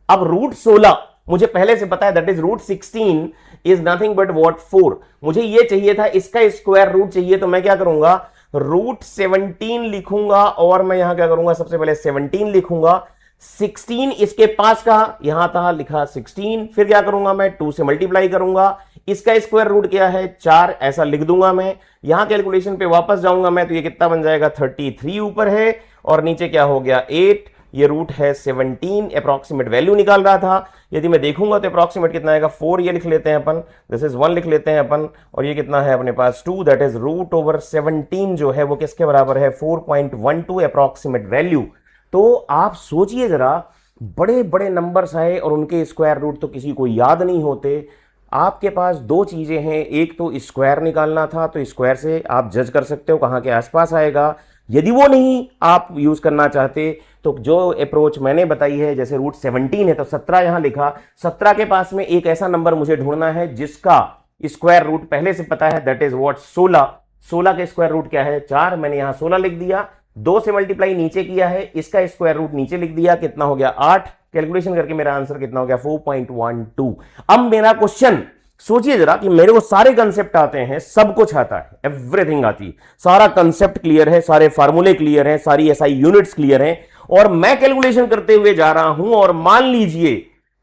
[SPEAKER 1] अब रूट 16 मुझे पहले से पता है, that is root 16 is nothing but what 4, मुझे ये चाहिए था, इसका स्क्वायर रूट चाहिए, तो मैं क्या करूंगा रूट 17 लिखूंगा, और मैं यहां क्या करूंगा सबसे पहले 17 लिखूंगा, 16 इसके पास का यहां था लिखा 16, फिर क्या करूंगा मैं 2 से मल्टीप्लाई करूंगा, इसका स्क्वायर रूट क्या है 4, ऐसा लिख दूंगा मैं। यहां कैलकुलेशन पे वापस जाऊंगा मैं तो ये कितना बन जाएगा 33 ऊपर है, और नीचे क्या हो गया 8, ये रूट है 17, अप्रोक्सीमेट वैल्यू निकाल रहा था, यदि मैं देखूंगा तो अप्रोक्सीमेट कितना आएगा 4, ये लिख लेते हैं अपन, दिस इज 1 लिख लेते हैं अपन, और ये कितना है अपने पास 2, दैट इज रूट ओवर 17 जो है वो किसके बराबर है 4.12 अप्रोक्सीमेट वैल्यू। तो आप सोचिए जरा, बड़े बड़े नंबर्स आए और उनके स्क्वायर रूट तो किसी को याद नहीं होते। आपके पास दो चीजें हैं, एक तो स्क्वायर निकालना था, तो स्क्वायर से आप जज कर सकते हो कहां के आसपास आएगा। यदि वो नहीं आप यूज करना चाहते तो जो अप्रोच मैंने बताई है, जैसे रूट 17 है तो 17 यहां लिखा, 17 के पास में एक ऐसा नंबर मुझे ढूंढना है जिसका स्क्वायर रूट पहले से पता है, दैट इज व्हाट 16। 16 का स्क्वायर रूट क्या है 4, मैंने यहां 16 लिख दिया, 2 से मल्टीप्लाई नीचे किया है, इसका स्क्वायर रूट नीचे लिख दिया, कितना हो गया 8, कैलकुलेशन करके मेरा आंसर कितना हो गया 4.12। अब मेरा क्वेश्चन सोचिए जरा कि मेरे को सारे कंसेप्ट आते हैं, सब कुछ आता है, एवरीथिंग आती, सारा कंसेप्ट क्लियर है, सारे फार्मूले क्लियर हैं, सारी एसआई यूनिट्स क्लियर हैं, और मैं कैलकुलेशन करते हुए जा रहा हूं, और मान लीजिए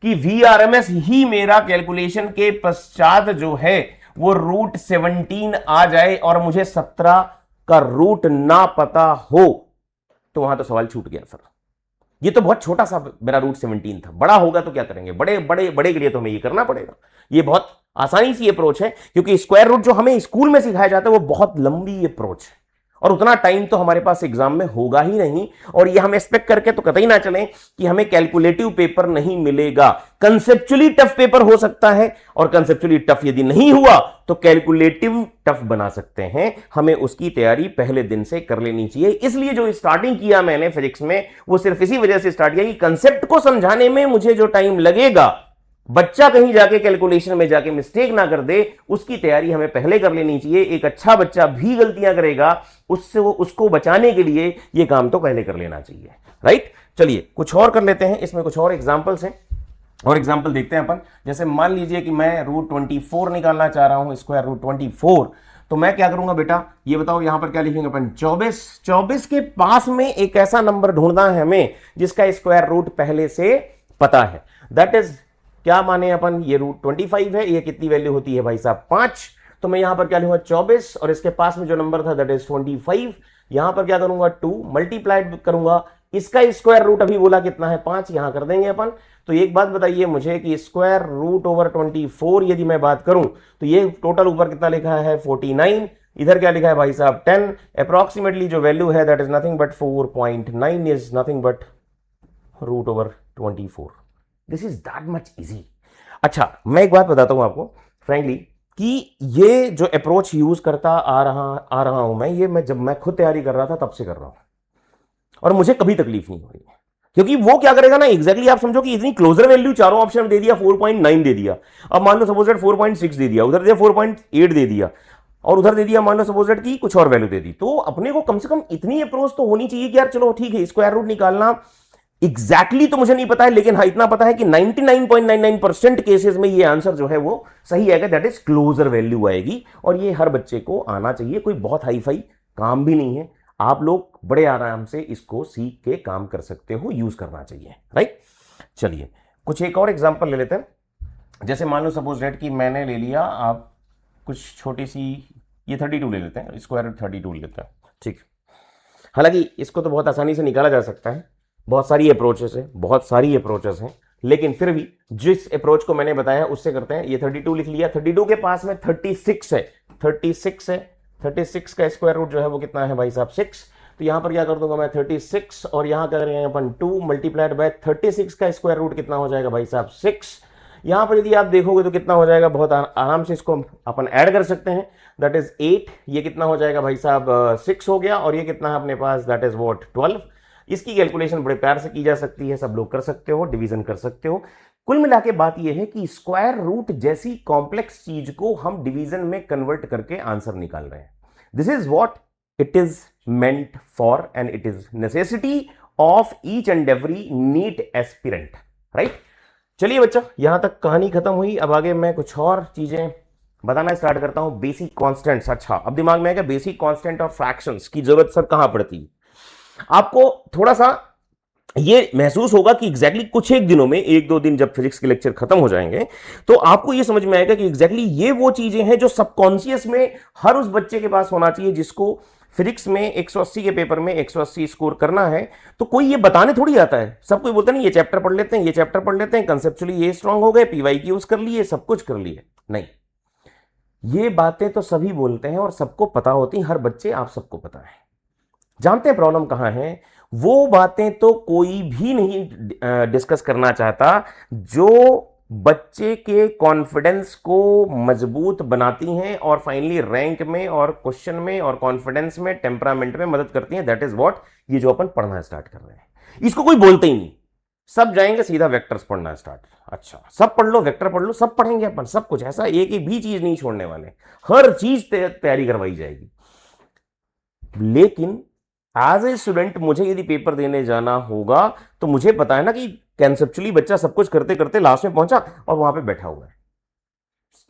[SPEAKER 1] कि वीआरएमएस ही मेरा कैलकुलेशन के पश्चात जो है वो रूट 17 आ जाए और मुझे 17 का रूट ना पता हो, तो वहां तो सवाल छूट गया सर। ये तो बहुत छोटा सा मेरा रूट 17 था, बड़ा होगा तो क्या करेंगे, बड़े बड़े बड़े के लिए तो हमें ये करना पड़ेगा। ये बहुत आसानी सी अप्रोच है, क्योंकि स्क्वायर रूट जो हमें स्कूल में सिखाया जाता है वो बहुत लंबी अप्रोच है, और उतना टाइम तो हमारे पास एग्जाम में होगा ही नहीं, और ये हम एक्सपेक्ट करके तो कतई ना चलें कि हमें कैलकुलेटिव पेपर नहीं मिलेगा। कंसेप्चुअली टफ पेपर हो सकता है, और कंसेप्चुअली टफ यदि नहीं हुआ तो कैलकुलेटिव टफ बना सकते हैं। हमें उसकी तैयारी पहले दिन से कर लेनी चाहिए। इसलिए जो स्टार्टिंग किया मैंने फिजिक्स में वो सिर्फ इसी वजह से स्टार्ट किया कि कंसेप्ट को समझाने में मुझे जो टाइम लगेगा, बच्चा कहीं जाके कैलकुलेशन में जाके मिस्टेक ना कर दे, उसकी तैयारी हमें पहले कर लेनी चाहिए। एक अच्छा बच्चा भी गलतियां करेगा, उसको बचाने के लिए यह काम तो पहले कर लेना चाहिए, राइट। चलिए कुछ और कर लेते हैं, इसमें कुछ और एग्जांपल्स हैं, और एग्जांपल देखते हैं अपन। जैसे मान लीजिए कि मैं रूट 24 निकालना चाह रहा हूं, स्क्वायर रूट 24, तो मैं क्या करूंगा बेटा, ये बताओ यहां पर क्या लिखेंगे अपन 24। 24 के पास में एक ऐसा नंबर ढूंढना है हमें जिसका स्क्वायर रूट पहले से पता है, दैट इज क्या माने अपन, ये रूट 25 है, ये कितनी वैल्यू होती है भाई साहब 5, तो मैं यहां पर क्या लिखूंगा 24, और इसके पास में जो नंबर था दैट इज 25, यहां पर क्या करूंगा 2 मल्टीप्लाइड करूंगा, इसका स्क्वायर रूट अभी बोला कितना है 5, यहां कर देंगे अपन। तो एक बात बताइए मुझे कि स्क्वायर रूट ओवर 24 यदि मैं बात करूं तो ये टोटल ऊपर कितना लिखा है 49, इधर क्या लिखा है भाई साहब 10, अप्रोक्सीमेटली जो वैल्यू है that is nothing but 4.9 is nothing but root over 24। This is that much easy. अच्छा मैं एक बात बताता हूं आपको फ्रैंकली कि ये जो अप्रोच यूज करता आ रहा हूं मैं, ये मैं जब मैं खुद तैयारी कर रहा था तब से कर रहा हूं और मुझे कभी तकलीफ नहीं हुई, क्योंकि वो क्या करेगा ना एग्जैक्टली आप समझो कि इतनी क्लोजर वैल्यू चारों ऑप्शन में दे दिया, 4.9 दे दिया, अब मान लो सपोज दैट 4.6 दे दिया, उधर दिया 4.8 दे दिया और उधर दे दिया मान लो सपोज दैट की कुछ और वैल्यू दे दी। तो अपने को कम से कम इतनी अप्रोच तो होनी चाहिए कि यार चलो ठीक है स्क्वायर रूट निकालना एग्जैक्टली तो मुझे नहीं पता है, लेकिन हाँ इतना पता है कि 99.99% केसेस में ये आंसर जो है वो सही आएगा, दैट इज क्लोजर वैल्यू आएगी। और ये हर बच्चे को आना चाहिए, कोई बहुत हाई फाई काम भी नहीं है, आप लोग बड़े आराम से इसको सीख के काम कर सकते हो, यूज करना चाहिए, राइट। चलिए कुछ एक और एग्जांपल ले लेते हैं। जैसे मान लो सपोज दैट कि मैंने ले लिया, आप कुछ छोटी सी ये 32 ले लेते हैं, स्क्वायर रूट 32 लेते हैं, ठीक। हालांकि इसको तो बहुत आसानी से निकाला जा सकता है, बहुत सारी अप्रोचेस हैं, लेकिन फिर भी जिस अप्रोच को मैंने बताया उससे करते हैं। ये 32 लिख लिया, 32 के पास में 36 है, 36 का स्क्वायर रूट जो है वो कितना है भाई साहब 6। तो यहां पर क्या कर दूंगा मैं 36 और यहां क्या करेंगे अपन 2 मल्टीप्लाइड बाय 36 का स्क्वायर रूट कितना हो जाएगा भाई साहब 6। यहां पर यदि आप देखोगे तो कितना हो जाएगा, बहुत आराम से इसको अपन ऐड कर सकते हैं, दैट इज 8। ये कितना हो जाएगा भाई साहब 6 हो गया, और ये कितना है अपने पास दैट इज व्हाट 12। इसकी कैलकुलेशन बड़े प्यार से की जा सकती है, सब लोग कर सकते हो, डिवीजन कर सकते हो। कुल मिला के बात यह है कि स्क्वायर रूट जैसी कॉम्प्लेक्स चीज को हम डिवीजन में कन्वर्ट करके आंसर निकाल रहे हैं। This is what it is meant for and it is necessity of each and every NEET aspirant, right. चलिए बच्चा यहां तक कहानी खत्म हुई। अब आगे मैं कुछ और चीजें बताना स्टार्ट करता हूं, बेसिक कांस्टेंट्स। अच्छा अब दिमाग में आएगा बेसिक कांस्टेंट और फ्रैक्शंस की जरूरत सर कहां पड़ती है। आपको थोड़ा सा ये महसूस होगा कि एग्जैक्टली कुछ एक दिनों में, 1-2 दिन जब फिजिक्स के लेक्चर खत्म हो जाएंगे तो आपको ये समझ में आएगा कि एग्जैक्टली ये वो चीजें हैं जो सबकॉन्शियस में हर उस बच्चे के पास होना चाहिए जिसको फिजिक्स में 180 के पेपर में 180 स्कोर करना है। तो कोई ये बताने थोड़ी आता है, सब कोई बोलता नहीं ये चैप्टर पढ़ लेते हैं, ये चैप्टर पढ़ लेते हैं, कंसेप्चुअली ये स्ट्रांग हो गए, पीवाई यूज कर लिए, सब कुछ कर लिए। नहीं, ये बातें तो सभी बोलते हैं और सबको पता होती, हर बच्चे आप सबको पता है। जानते हैं प्रॉब्लम कहां है? वो बातें तो कोई भी नहीं डिस्कस करना चाहता जो बच्चे के कॉन्फिडेंस को मजबूत बनाती हैं और फाइनली रैंक में और क्वेश्चन में और कॉन्फिडेंस में, टेम्परामेंट में मदद करती हैं। दैट इज व्हाट ये जो अपन पढ़ना स्टार्ट कर रहे हैं। इसको कोई बोलते ही नहीं, सब जाएंगे सीधा वेक्टर्स पढ़ना स्टार्ट। अच्छा सब पढ़ लो, वेक्टर पढ़ लो, सब पढ़ेंगे अपन, सब कुछ, ऐसा एक भी चीज नहीं छोड़ने वाले, हर चीज तैयारी करवाई जाएगी। लेकिन एज ए स्टूडेंट मुझे यदि पेपर देने जाना होगा तो मुझे पता है ना कि कंसेप्चुअली बच्चा सब कुछ करते करते लास्ट में पहुंचा और वहां पे बैठा हुआ है।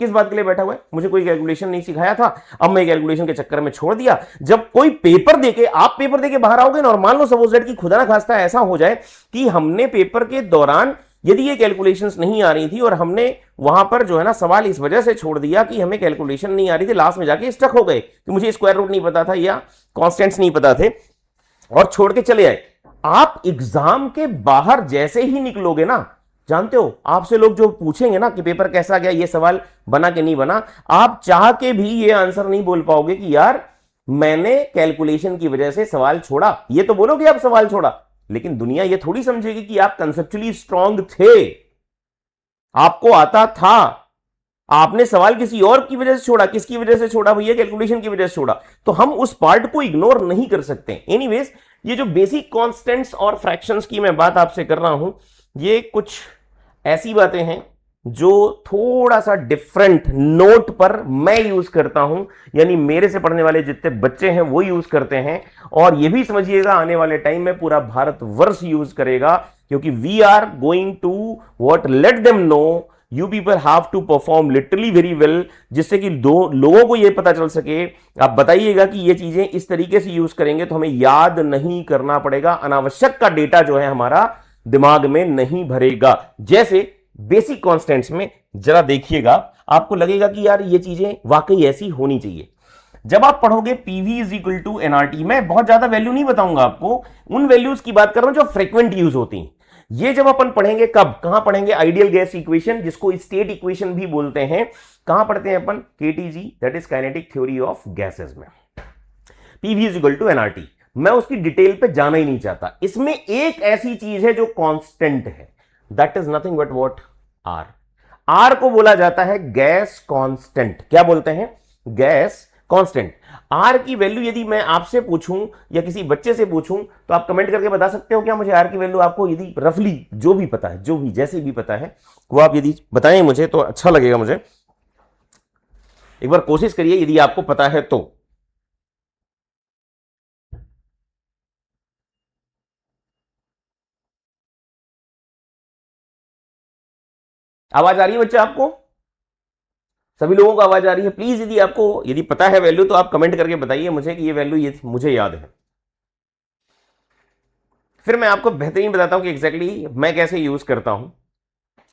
[SPEAKER 1] किस बात के लिए बैठा हुआ है? मुझे कोई कैलकुलेशन नहीं सिखाया था, अब मैं कैलकुलेशन के चक्कर में छोड़ दिया। जब कोई पेपर देके, आप पेपर देके बाहर आओगे ना, और मान लो सपोज दैट कि खुदा ना खास्ता ऐसा हो जाए कि हमने पेपर के दौरान यदि ये कैलकुलेशंस नहीं आ रही थी और हमने वहां पर जो है ना सवाल इस वजह से छोड़ दिया कि हमें कैलकुलेशन नहीं आ रही थी, लास्ट में जाके स्टक हो गए कि मुझे स्क्वायर रूट नहीं पता था या कॉन्स्टेंट्स नहीं पता थे और छोड़ के चले आए। आप एग्जाम के बाहर जैसे ही निकलोगे ना, जानते हो आपसे लोग जो पूछेंगे ना कि पेपर कैसा गया, ये सवाल बना कि नहीं बना, आप चाह के भी ये आंसर नहीं बोल पाओगे कि यार मैंने कैलकुलेशन की वजह से सवाल छोड़ा। ये तो बोलोगे आप सवाल छोड़ा, लेकिन दुनिया ये थोड़ी समझेगी कि आप कंसेप्चुअली स्ट्रांग थे, आपको आता था, आपने सवाल किसी और की वजह से छोड़ा। किसकी वजह से छोड़ा भैया? कैलकुलेशन की वजह से छोड़ा। तो हम उस पार्ट को इग्नोर नहीं कर सकते। एनीवेज ये जो बेसिक कांस्टेंट्स और फ्रैक्शंस की मैं बात आपसे कर रहा हूं, ये कुछ ऐसी बातें हैं जो थोड़ा सा डिफरेंट नोट पर मैं यूज करता हूं, यानी मेरे से पढ़ने वाले जितने बच्चे हैं वो यूज करते हैं। और ये भी समझिएगा आने वाले टाइम में पूरा भारतवर्ष यूज करेगा, क्योंकि we are going to what let them know you people have to perform literally very well, जिससे कि लोगों को यह पता चल सके। आप बताइएगा कि ये चीजें इस तरीके से यूज करेंगे तो हमें याद नहीं करना पड़ेगा, अनावश्यक का डेटा जो है हमारा दिमाग में नहीं भरेगा। जैसे बेसिक कांस्टेंट्स में जरा देखिएगा, आपको लगेगा कि यार ये चीजें वाकई ऐसी होनी चाहिए। जब आप पढ़ोगे PV is equal to NRT, मैं बहुत ज्यादा वैल्यू नहीं बताऊंगा आपको, उन वैल्यूज की बात कर रहा हूं जो फ्रीक्वेंट यूज होती हैं। ये जब अपन पढ़ेंगे, कब कहां पढ़ेंगे? आइडियल गैस इक्वेशन, जिसको स्टेट इक्वेशन भी बोलते हैं, कहां पढ़ते हैं अपन? KTG, that is kinetic theory of gases में। PV is equal to NRT, मैं उसकी डिटेल पे जाना ही नहीं चाहता। इसमें एक ऐसी चीज है जो कांस्टेंट है, that is nothing but what? R. R को बोला जाता है गैस कांस्टेंट। क्या बोलते हैं? Gas constant. आर की वैल्यू यदि मैं आपसे पूछूं या किसी बच्चे से पूछूं तो आप कमेंट करके बता सकते हो क्या मुझे आर की वैल्यू? आपको यदि रफली जो भी पता है, जो भी जैसे भी पता है, वो आप यदि बताएं मुझे तो अच्छा लगेगा मुझे। एक बार कोशिश करिए यदि आपको पता है तो। आवाज आ रही है बच्चा आपको? सभी लोगों को आवाज आ रही है? प्लीज यदि आपको यदि पता है वैल्यू तो आप कमेंट करके बताइए मुझे कि ये वैल्यू ये मुझे याद है। फिर मैं आपको बेहतरीन बताता हूं कि एग्जैक्टली मैं कैसे यूज करता हूं,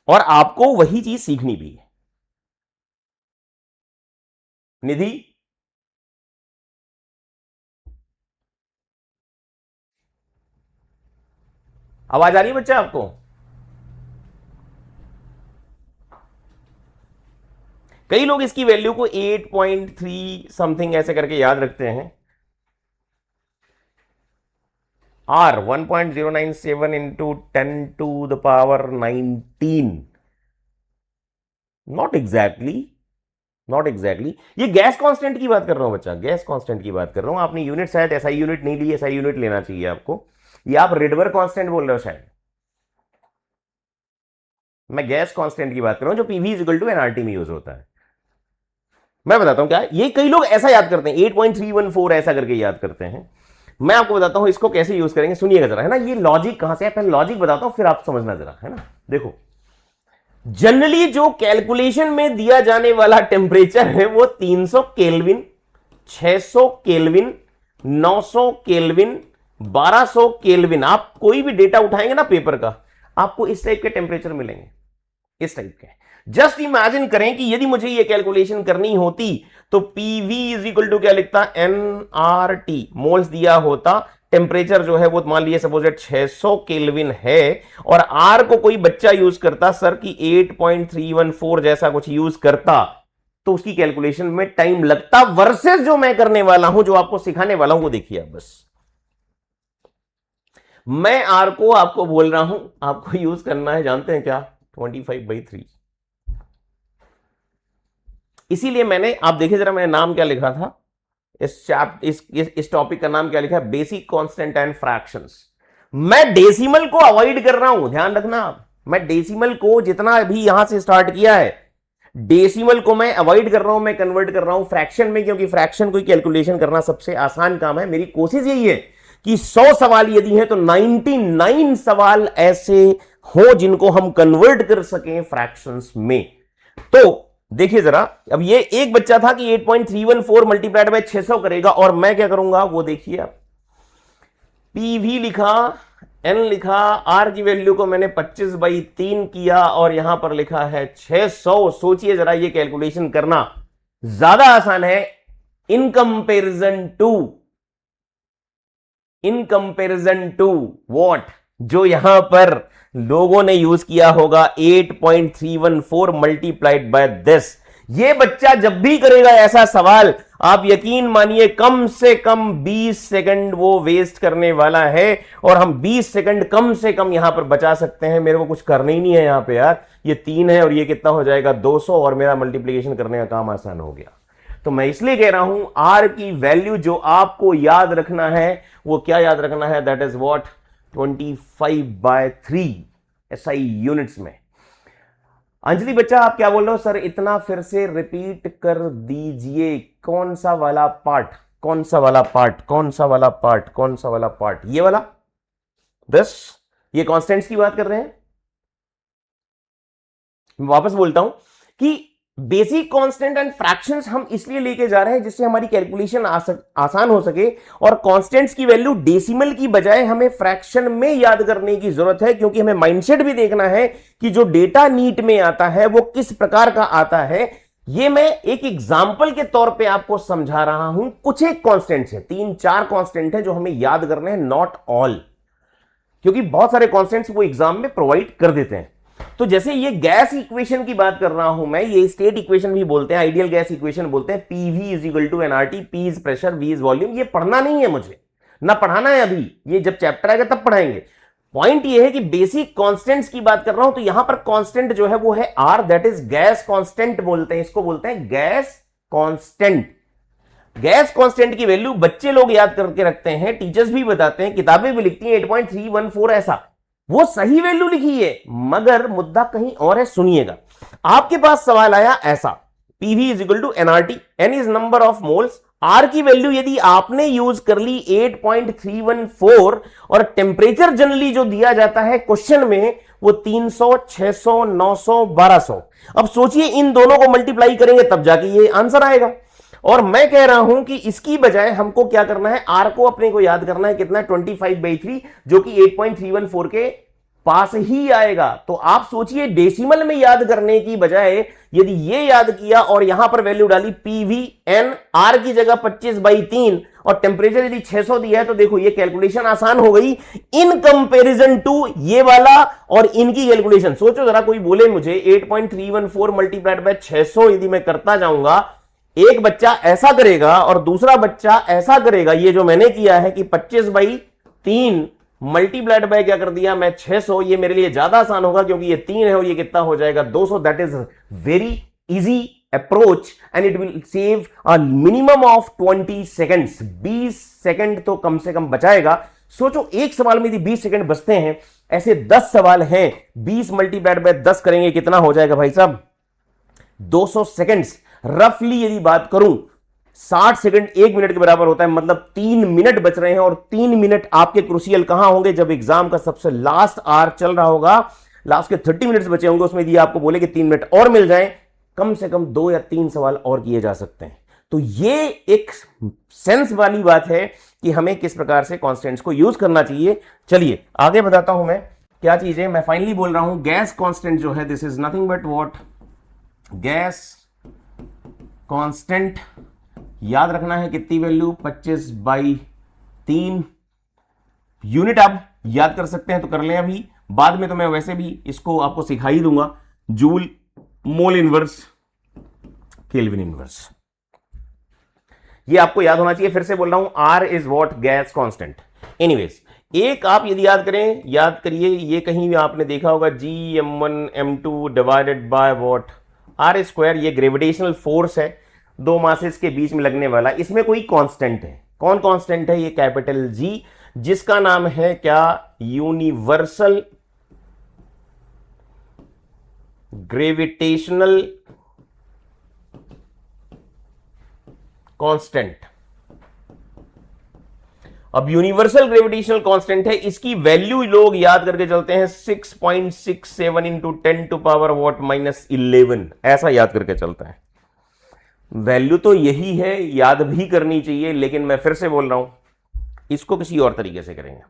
[SPEAKER 1] और आपको वही चीज सीखनी भी है। निधि, आवाज आ रही है बच्चा आपको? कई लोग इसकी वैल्यू को 8.3 समथिंग ऐसे करके याद रखते हैं। R 1.097 into 10⁻19। Not exactly, not exactly. ये गैस कांस्टेंट की बात कर रहा हूं बच्चा, गैस कांस्टेंट की बात कर रहा हूं। आपने यूनिट शायद एसआई यूनिट नहीं ली, एसआई यूनिट लेना चाहिए आपको। ये आप रिडवर कांस्टेंट बोल रहे हो शायद। मैं गैस कांस्टेंट की बात कर रहा हूं जो PV is equal to NRT में यूज होता है। मैं बताता हूं क्या, ये कई लोग ऐसा याद करते हैं, 8.314 ऐसा करके याद करते हैं। मैं आपको बताता हूं इसको कैसे यूज करेंगे, सुनिएगा जरा, है ना। ये लॉजिक कहां से है, पहले लॉजिक बताता हूं फिर आप समझना जरा, है ना। देखो, जनरली जो कैलकुलेशन में दिया जाने वाला टेम्परेचर है वो 300 केल्विन, 600 केल्विन, 900 केल्विन, 1200 केल्विन। आप कोई भी डेटा उठाएंगे ना पेपर का, आपको इस टाइप के टेम्परेचर मिलेंगे, इस टाइप के। जस्ट इमेजिन करें कि यदि मुझे ये कैलकुलेशन करनी होती तो पीवी इज इक्वल टू क्या लिखता? एनआरटी, मोल्स दिया होता, टेम्परेचर जो है वो मान लीजिए सपोज 600 केल्विन है, और आर को कोई बच्चा यूज करता सर की 8.314 जैसा कुछ यूज करता, तो उसकी कैलकुलेशन में टाइम लगता, वर्सेस जो मैं करने वाला हूं, जो आपको सिखाने वाला हूं, वो देखिए आप बस। मैं आर को आपको बोल रहा हूं, आपको यूज करना है, जानते हैं क्या? 25/3। इसीलिए मैंने, आप देखिए जरा, मैंने नाम क्या लिखा था इस टॉपिक का नाम क्या लिखा है? Basic constant and fractions. मैं डेसिमल को अवॉइड कर रहा हूं, ध्यान रखना आप। मैं डेसिमल को जितना भी यहां से स्टार्ट किया है, डेसिमल को मैं अवॉइड कर रहा हूं, मैं कन्वर्ट कर रहा हूं फ्रैक्शन में, क्योंकि फ्रैक्शन को कैलकुलेशन करना सबसे आसान काम है। मेरी कोशिश यही है कि 100 सवाल यदि है तो 99 सवाल ऐसे हो जिनको हम कन्वर्ट कर सकें फ्रैक्शंस में। तो देखिए जरा, अब ये एक बच्चा था कि 8.314 मल्टीप्लाइड बाय 600 करेगा, और मैं क्या करूंगा वो देखिए आप। पीवी लिखा, एन लिखा, आर की वैल्यू को मैंने 25/3 किया, और यहां पर लिखा है 600। सोचिए जरा, ये कैलकुलेशन करना ज्यादा आसान है इन कंपेरिजन टू व्हाट, जो यहां पर लोगों ने यूज किया होगा 8.314 मल्टीप्लाइड बाय दिस। ये बच्चा जब भी करेगा ऐसा सवाल, आप यकीन मानिए कम से कम 20 सेकंड वो वेस्ट करने वाला है, और हम 20 सेकंड कम से कम यहां पर बचा सकते हैं। मेरे को कुछ करना ही नहीं है यहां पे यार। ये 3 है और ये कितना हो जाएगा? 200, और मेरा मल्टीप्लीकेशन करने का काम आसान हो गया। तो मैं इसलिए कह रहा हूं आर की वैल्यू जो आपको याद रखना है, वो क्या याद रखना है? That is what? 25/3 SI units में। अंजलि बच्चा, आप क्या बोल रहे हो? सर इतना फिर से रिपीट कर दीजिए। कौन सा वाला पार्ट? कौन सा वाला पार्ट? कौन सा वाला पार्ट? कौन सा वाला पार्ट? ये वाला, दस, ये कांस्टेंट्स की बात कर रहे हैं। मैं वापस बोलता हूं कि बेसिक कांस्टेंट एंड फ्रैक्शंस हम इसलिए लेके जा रहे हैं जिससे हमारी कैलकुलेशन आसान हो सके, और कांस्टेंट्स की वैल्यू डेसिमल की बजाय हमें फ्रैक्शन में याद करने की जरूरत है, क्योंकि हमें माइंडसेट भी देखना है कि जो डेटा नीट में आता है वो किस प्रकार का आता है। ये मैं एक एग्जाम्पल के तौर पे आपको समझा रहा हूं। कुछ एक कांस्टेंट्स हैं, 3-4 कांस्टेंट हैं जो हमें याद करने हैं, नॉट ऑल, क्योंकि बहुत सारे कांस्टेंट्स वो एग्जाम में प्रोवाइड कर देते हैं। तो जैसे ये गैस इक्वेशन की बात कर रहा हूं मैं, ये स्टेट इक्वेशन भी बोलते हैं, आइडियल गैस इक्वेशन बोलते हैं, PV is equal to NRT, P is pressure, V is volume. ये पढ़ना नहीं है मुझे, ना पढ़ाना है अभी, ये जब चैप्टर आएगा तब पढ़ाएंगे। पॉइंट ये है कि बेसिक कांस्टेंट्स की बात कर रहा हूं, तो यहां पर कांस्टेंट जो है वो है R, that is gas constant बोलते हैं, इसको बोलते हैं गैस कांस्टेंट। गैस कांस्टेंट की वैल्यू बच्चे लोग याद करके रखते हैं, टीचर्स भी बताते हैं, किताबें भी लिखती हैं 8.314, ऐसा वो सही वैल्यू लिखी है, मगर मुद्दा कहीं और है। सुनिएगा, आपके पास सवाल आया ऐसा, PV is equal to NRT, N is number of moles, R की वैल्यू यदि आपने यूज कर ली 8.314 और टेम्परेचर जनरली जो दिया जाता है क्वेश्चन में वो 300, 600, 900, 1200। अब सोचिए इन दोनों को मल्टीप्लाई करेंगे तब जाके ये आंसर आएगा। और मैं कह रहा हूं कि इसकी बजाय हमको क्या करना है, आर को अपने को याद करना है, कितना है 25/3, जो कि 8.314 के पास ही आएगा। तो आप सोचिए डेसिमल में याद करने की बजाय यदि ये याद किया और यहां पर वैल्यू डाली पीवी एन, आर की जगह 25/3 और टेम्परेचर यदि 600 दिया है, तो देखो ये कैलकुलेशन आसान हो गई इन कंपैरिजन टू ये वाला और इनकी कैलकुलेशन। सोचो जरा, कोई बोले मुझे 8.314 मल्टीप्लाइड बाय 600 यदि मैं करता जाऊंगा, एक बच्चा ऐसा करेगा और दूसरा बच्चा ऐसा करेगा, ये जो मैंने किया है कि 25/3 मल्टीप्लाइड बाय क्या कर दिया मैं 600, ये मेरे लिए ज्यादा आसान होगा क्योंकि ये 3 है और ये कितना हो जाएगा 200। That is very easy approach and it will save a minimum of 20 seconds. 20 second तो कम से कम बचाएगा। सोचो एक सवाल में यदि 20 सेकेंड बचते हैं, ऐसे 10 सवाल हैं, 20 मल्टीप्लाइड बाय 10 करेंगे कितना हो जाएगा भाई साहब, 200 सेकेंड्स। रफली यदि बात करूं 60 सेकंड 1 मिनट के बराबर होता है, मतलब 3 मिनट बच रहे हैं। और 3 मिनट आपके क्रूशियल कहां होंगे, जब एग्जाम का सबसे लास्ट आवर चल रहा होगा, लास्ट के 30 मिनट्स बचे होंगे, उसमें यदि आपको बोले कि 3 मिनट और मिल जाए, कम से कम 2 या 3 सवाल और किए जा सकते हैं। तो ये एक सेंस वाली बात है कि हमें किस प्रकार से कांस्टेंट्स को यूज करना चाहिए। चलिए आगे बताता हूं मैं क्या चीज है। मैं फाइनली बोल रहा हूं गैस कांस्टेंट जो है, this is nothing but what, gas constant याद रखना है कितनी वैल्यू, 25/3 यूनिट। आप याद कर सकते हैं तो कर लें, अभी बाद में तो मैं वैसे भी इसको आपको सिखा ही दूंगा, joule, mole inverse, kelvin inverse, ये आपको याद होना चाहिए। फिर से बोल रहा हूं, R is what, gas constant. Anyways, एक आप यदि याद करें, याद करिए, ये कहीं भी आपने देखा होगा, G(m1)(m2) divided by what, R square. ये ग्रेविटेशनल फोर्स है दो मासेस के बीच में लगने वाला, इसमें कोई कांस्टेंट है। कौन कांस्टेंट है, ये कैपिटल जी, जिसका नाम है क्या, यूनिवर्सल ग्रेविटेशनल कांस्टेंट। अब यूनिवर्सल ग्रेविटेशनल कांस्टेंट है, इसकी वैल्यू लोग याद करके चलते हैं 6.67 इंटू 10⁻⁻11, ऐसा याद करके चलता है। वैल्यू तो यही है, याद भी करनी चाहिए, लेकिन मैं फिर से बोल रहा हूं, इसको किसी और तरीके से करेंगे,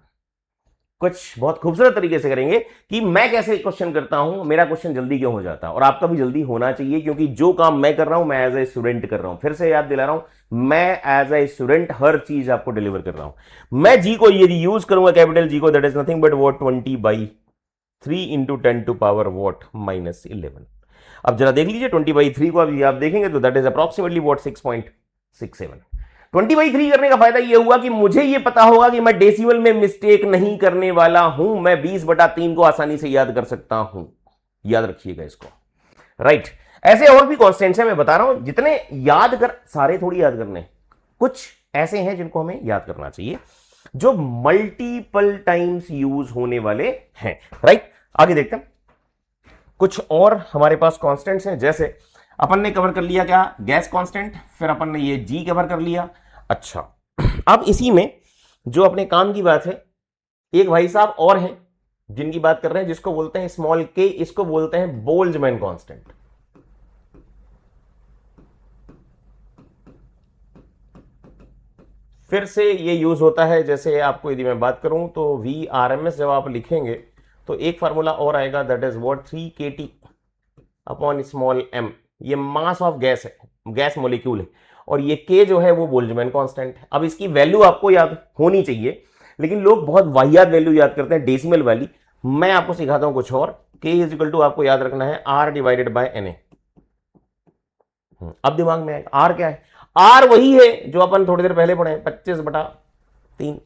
[SPEAKER 1] कुछ बहुत खूबसूरत तरीके से करेंगे कि मैं कैसे क्वेश्चन करता हूं, मेरा क्वेश्चन जल्दी क्यों हो जाता है, और आपका भी जल्दी होना चाहिए, क्योंकि जो काम मैं कर रहा हूं मैं एज ए स्टूडेंट कर रहा हूं। फिर से याद दिला रहा हूं, मैं एज ए स्टूडेंट हर चीज आपको डिलीवर कर रहा हूं। मैं जी को यदि यूज करूंगा, कैपिटल जी को, that is nothing but what 20/3 into 10⁻⁻11। अब जरा देख लीजिए 20/3 को, अभी आप देखेंगे तो दैट इज अप्रॉक्सीमेटली वॉट 6.67। 20/3 करने का फायदा यह हुआ कि मुझे यह पता होगा कि मैं डेसिमल में मिस्टेक नहीं करने वाला हूं, मैं 20/3 को आसानी से याद कर सकता हूं। याद रखिएगा इसको, राइट। ऐसे और भी कॉन्स्टेंट्स हैं, मैं बता रहा हूं, जितने याद कर, सारे थोड़ी याद करने, कुछ ऐसे हैं जिनको हमें याद करना चाहिए, जो मल्टीपल टाइम्स यूज होने वाले हैं, राइट। आगे देखते हैं, कुछ और हमारे पास कांस्टेंट्स हैं, जैसे अपन ने कवर कर लिया क्या, गैस कांस्टेंट, फिर अपन ने ये जी कवर कर लिया। अच्छा, अब इसी में जो अपने काम की बात है, एक भाई साहब और हैं जिनकी बात कर रहे हैं, जिसको बोलते हैं स्मॉल के, इसको बोलते हैं बोल्ट्जमैन कांस्टेंट। फिर से ये यूज होता है, जैसे आपको यदि मैं बात करूं तो VRMS जब आप लिखेंगे तो एक फार्मूला और आएगा, that is what 3kT upon small m। ये मास ऑफ गैस है, गैस मॉलिक्यूल है, और ये के जो है वो बोल्ट्जमैन कांस्टेंट है। अब इसकी वैल्यू आपको याद होनी चाहिए, लेकिन लोग बहुत वाहियात वैल्यू याद करते हैं, डेसिमल वाली। मैं आपको सिखाता हूं कुछ और। के इज इक्वल टू आपको याद रखना है R divided by N A. अब दिमाग में आएगा आर क्या है। आर वही है जो अपन थोड़ी देर पहले पढ़े, 25/3,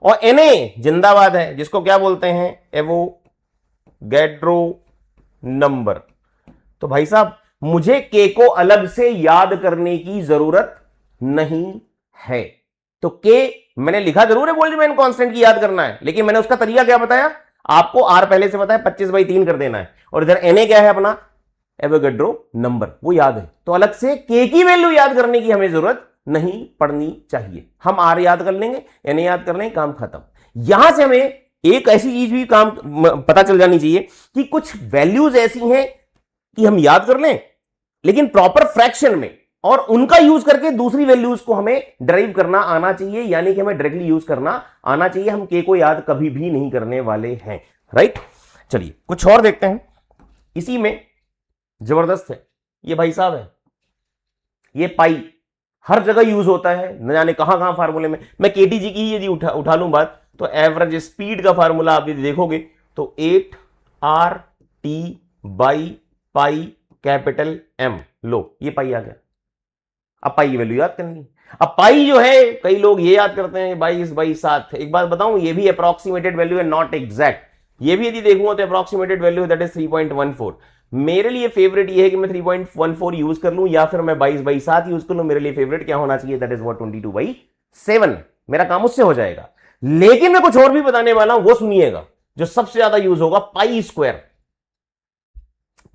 [SPEAKER 1] और एन ए जिंदाबाद है, जिसको क्या बोलते हैं, एवोगैड्रो नंबर। तो भाई साहब मुझे के को अलग से याद करने की जरूरत नहीं है। तो के मैंने लिखा जरूर है, बोल्ट्जमैन कांस्टेंट की याद करना है, लेकिन मैंने उसका तरीका क्या बताया आपको, आर पहले से पता है 25/3 कर देना है, और इधर एन ए क्या है अपना, एवोगैड्रो नंबर, वो याद है। तो अलग से के की वैल्यू याद करने की हमें जरूरत नहीं पड़नी चाहिए। हम आर याद कर लेंगे, एन ए याद कर लेंगे, काम खत्म। यहां से हमें एक ऐसी चीज भी काम पता चल जानी चाहिए कि कुछ वैल्यूज ऐसी हैं कि हम याद कर लें, लेकिन प्रॉपर फ्रैक्शन में, और उनका यूज करके दूसरी वैल्यूज को हमें ड्राइव करना आना चाहिए, यानी कि हमें डायरेक्टली यूज करना आना चाहिए। हम के को याद कभी भी नहीं करने वाले हैं, राइट। चलिए कुछ और देखते हैं, इसी में जबरदस्त है ये भाई साहब है, ये पाई हर जगह यूज होता है, न जाने कहां कहां फार्मूले में। मैं केटीजी की ही यदि उठा लूं बात, तो एवरेज स्पीड का फार्मूला आप यदि देखोगे तो 8RT/πM। लो ये पाई आ गया। अब पाई की वैल्यू याद करनी। अब पाई जो है कई लोग ये याद करते हैं 22/7। एक बात बताऊं, ये भी अप्रोक्सीमेटेड वैल्यू है, नॉट एग्जैक्ट। ये भी यदि देखूंगा तो अप्रोक्सीमेटेड वैल्यू दैट इज 3.14। मेरे लिए फेवरेट ये है कि मैं 3.14 यूज कर लूं या फिर मैं 22/7 यूज कर लूं। मेरे लिए फेवरेट क्या होना चाहिए, दैट इज व्हाट 22/7। मेरा काम उससे हो जाएगा। लेकिन मैं कुछ और भी बताने वाला हूं, वो सुनिएगा, जो सबसे ज्यादा यूज होगा, पाई स्क्वायर।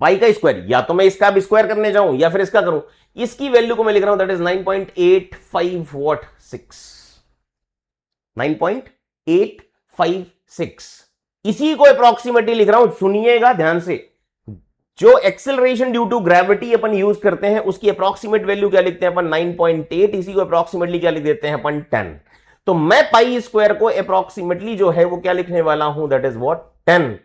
[SPEAKER 1] पाई का स्क्वायर, या तो मैं इसका भी स्क्वायर करने जाऊं या फिर इसका करूं। इसकी वैल्यू को मैं लिख रहा हूं दैट इज 9.856। 9.856 इसी को अप्रोक्सीमेटली लिख रहा हूं, सुनिएगा ध्यान से। जो एक्सेलरेशन ड्यू टू ग्रेविटी अपन यूज करते हैं उसकी अप्रोक्सीमेट वैल्यू क्या लिखते हैं अपन, 9.8। इसी को अप्रोक्सीमेटली क्या लिख देते हैं अपन, 10। तो मैं पाई स्क्वायर को अप्रोक्सीमेटली जो है वो क्या लिखने वाला हूं, दैट इज व्हाट, 10।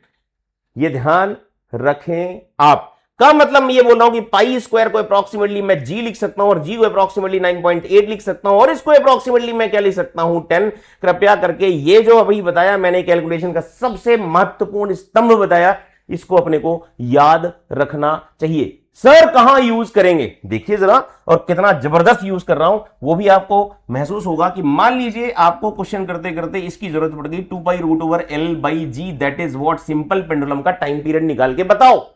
[SPEAKER 1] ये ध्यान रखें आप। का मतलब मैं ये बोल रहा हूं कि पाई स्क्वायर को अप्रोक्सीमेटली मैं जी लिख सकता हूं, और जी को अप्रोक्सीमेटली 9.8 लिख सकता हूं, और इसको अप्रोक्सीमेटली मैं क्या लिख सकता हूं, 10। कृपया करके ये जो अभी बताया मैंने कैलकुलेशन का सबसे महत्वपूर्ण स्तंभ बताया, इसको अपने को याद रखना चाहिए। सर कहां यूज करेंगे, देखिए जरा, और कितना जबरदस्त यूज कर रहा हूं वो भी आपको महसूस होगा। कि मान लीजिए आपको क्वेश्चन करते करते इसकी जरूरत पड़ गई, 2π√L/G, that is what, simple pendulum का टाइम पीरियड निकाल के बताओ।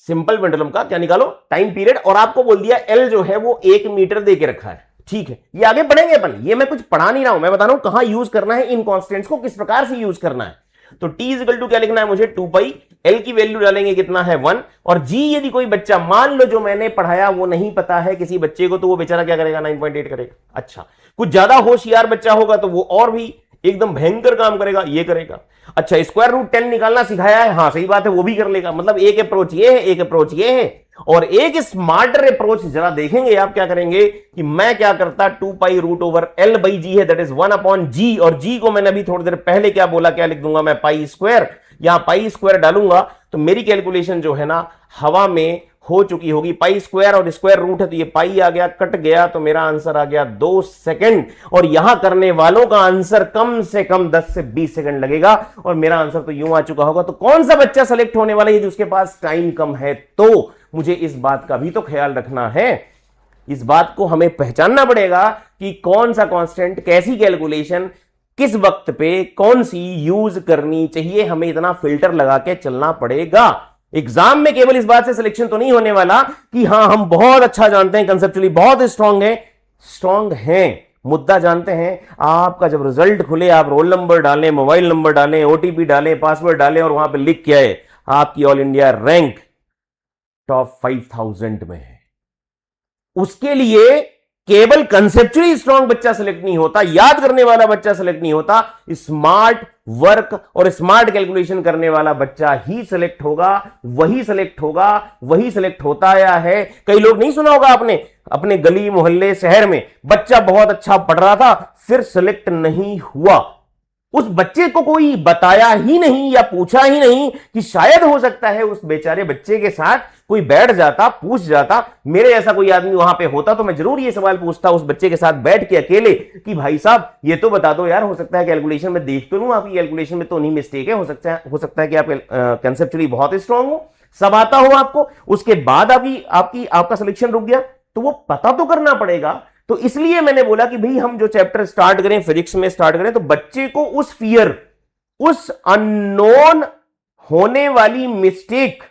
[SPEAKER 1] सिंपल पेंडुलम का क्या निकालो, टाइम पीरियड, और आपको बोल दिया एल जो है वो 1 मीटर दे के रखा है। ठीक है, ये आगे पढ़ेंगे अपन, ये मैं कुछ पढ़ा नहीं रहा हूं, मैं बता रहा हूं कहां यूज करना है, इन कॉन्स्टेंट्स को किस प्रकार से यूज करना है। तो T इक्वल टू क्या लिखना है मुझे, 2π, L की वैल्यू डालेंगे कितना है 1, और G यदि कोई बच्चा मान लो जो मैंने पढ़ाया वो नहीं पता है किसी बच्चे को, तो वो बेचारा क्या करेगा, 9.8 करेगा। अच्छा, कुछ ज्यादा होशियार बच्चा होगा तो वो और भी एकदम भयंकर काम करेगा, ये करेगा। अच्छा, स्क्वायर रूट 10 निकालना सिखाया है, हाँ सही बात है, वो भी कर लेगा। मतलब एक अप्रोच ये है, एक अप्रोच ये है, और एक स्मार्टर अप्रोच जरा देखेंगे आप क्या करेंगे कि मैं क्या करता, 2π√L/G है, दैट इज 1/G, और G को मैंने अभी थोड़ी देर पहले क्या बोला, क्या लिख दूंगा मैं, पाई स्क्वायर। यहां पाई स्क्वायर डालूंगा तो मेरी कैलकुलेशन जो है ना हवा में हो चुकी होगी। पाई स्क्वायर और स्क्वायर रूट है तो ये पाई आ गया, कट गया, तो मेरा आंसर आ गया 2 सेकंड। और यहां करने वालों का आंसर कम से कम 10 से 20 सेकंड लगेगा, और मेरा आंसर तो यूं आ चुका होगा। तो कौन सा बच्चा सेलेक्ट होने वाला है यदि उसके पास टाइम कम है, तो मुझे इस बात का भी तो ख्याल रखना है। इस बात को हमें पहचानना पड़ेगा कि कौन सा कांस्टेंट, कैसी कैलकुलेशन, किस वक्त पे कौन सी यूज करनी चाहिए, हमें इतना फिल्टर लगा के चलना पड़ेगा। एग्जाम में केवल इस बात से सिलेक्शन तो नहीं होने वाला कि हां हम बहुत अच्छा जानते हैं, कंसेप्चुअली बहुत स्ट्रांग हैं, मुद्दा जानते हैं। आपका जब रिजल्ट खुले, आप रोल नंबर डालें, मोबाइल नंबर डालें, ओटीपी डालें, पासवर्ड डालें, और वहां पे लिख के आए आपकी ऑल इंडिया रैंक टॉप 5000 में है। उसके लिए केवल कंसेप्चुअली स्ट्रांग बच्चा सेलेक्ट नहीं होता, याद करने वाला बच्चा सेलेक्ट नहीं होता, स्मार्ट वर्क और स्मार्ट कैलकुलेशन करने वाला बच्चा ही सेलेक्ट होगा। वही सेलेक्ट होगा, वही सेलेक्ट होता आया है। कई लोग नहीं सुना होगा आपने, अपने गली मोहल्ले शहर में बच्चा बहुत अच्छा पढ़ रहा था फिर सेलेक्ट नहीं हुआ। उस बच्चे को कोई बताया ही नहीं या पूछा ही नहीं कि शायद हो सकता है उस बेचारे बच्चे के साथ कोई बैठ जाता, पूछ जाता। मेरे ऐसा कोई आदमी वहां पे होता तो मैं जरूर ये सवाल पूछता उस बच्चे के साथ बैठ के अकेले कि भाई साहब ये तो बता दो यार, हो सकता है कैलकुलेशन में देख तो लूं, आपकी कैलकुलेशन में तो नहीं मिस्टेक है, हो सकता है कि आप कंसेप्चुअली बहुत स्ट्रांग हो, सब आता हो आपको, उसके बाद आपका सिलेक्शन रुक गया, तो वो पता तो करना पड़ेगा। तो इसलिए मैंने बोला कि भाई हम जो चैप्टर स्टार्ट करें, फिजिक्स में स्टार्ट करें, तो बच्चे को उस फियर, उस अननोन होने वाली मिस्टेक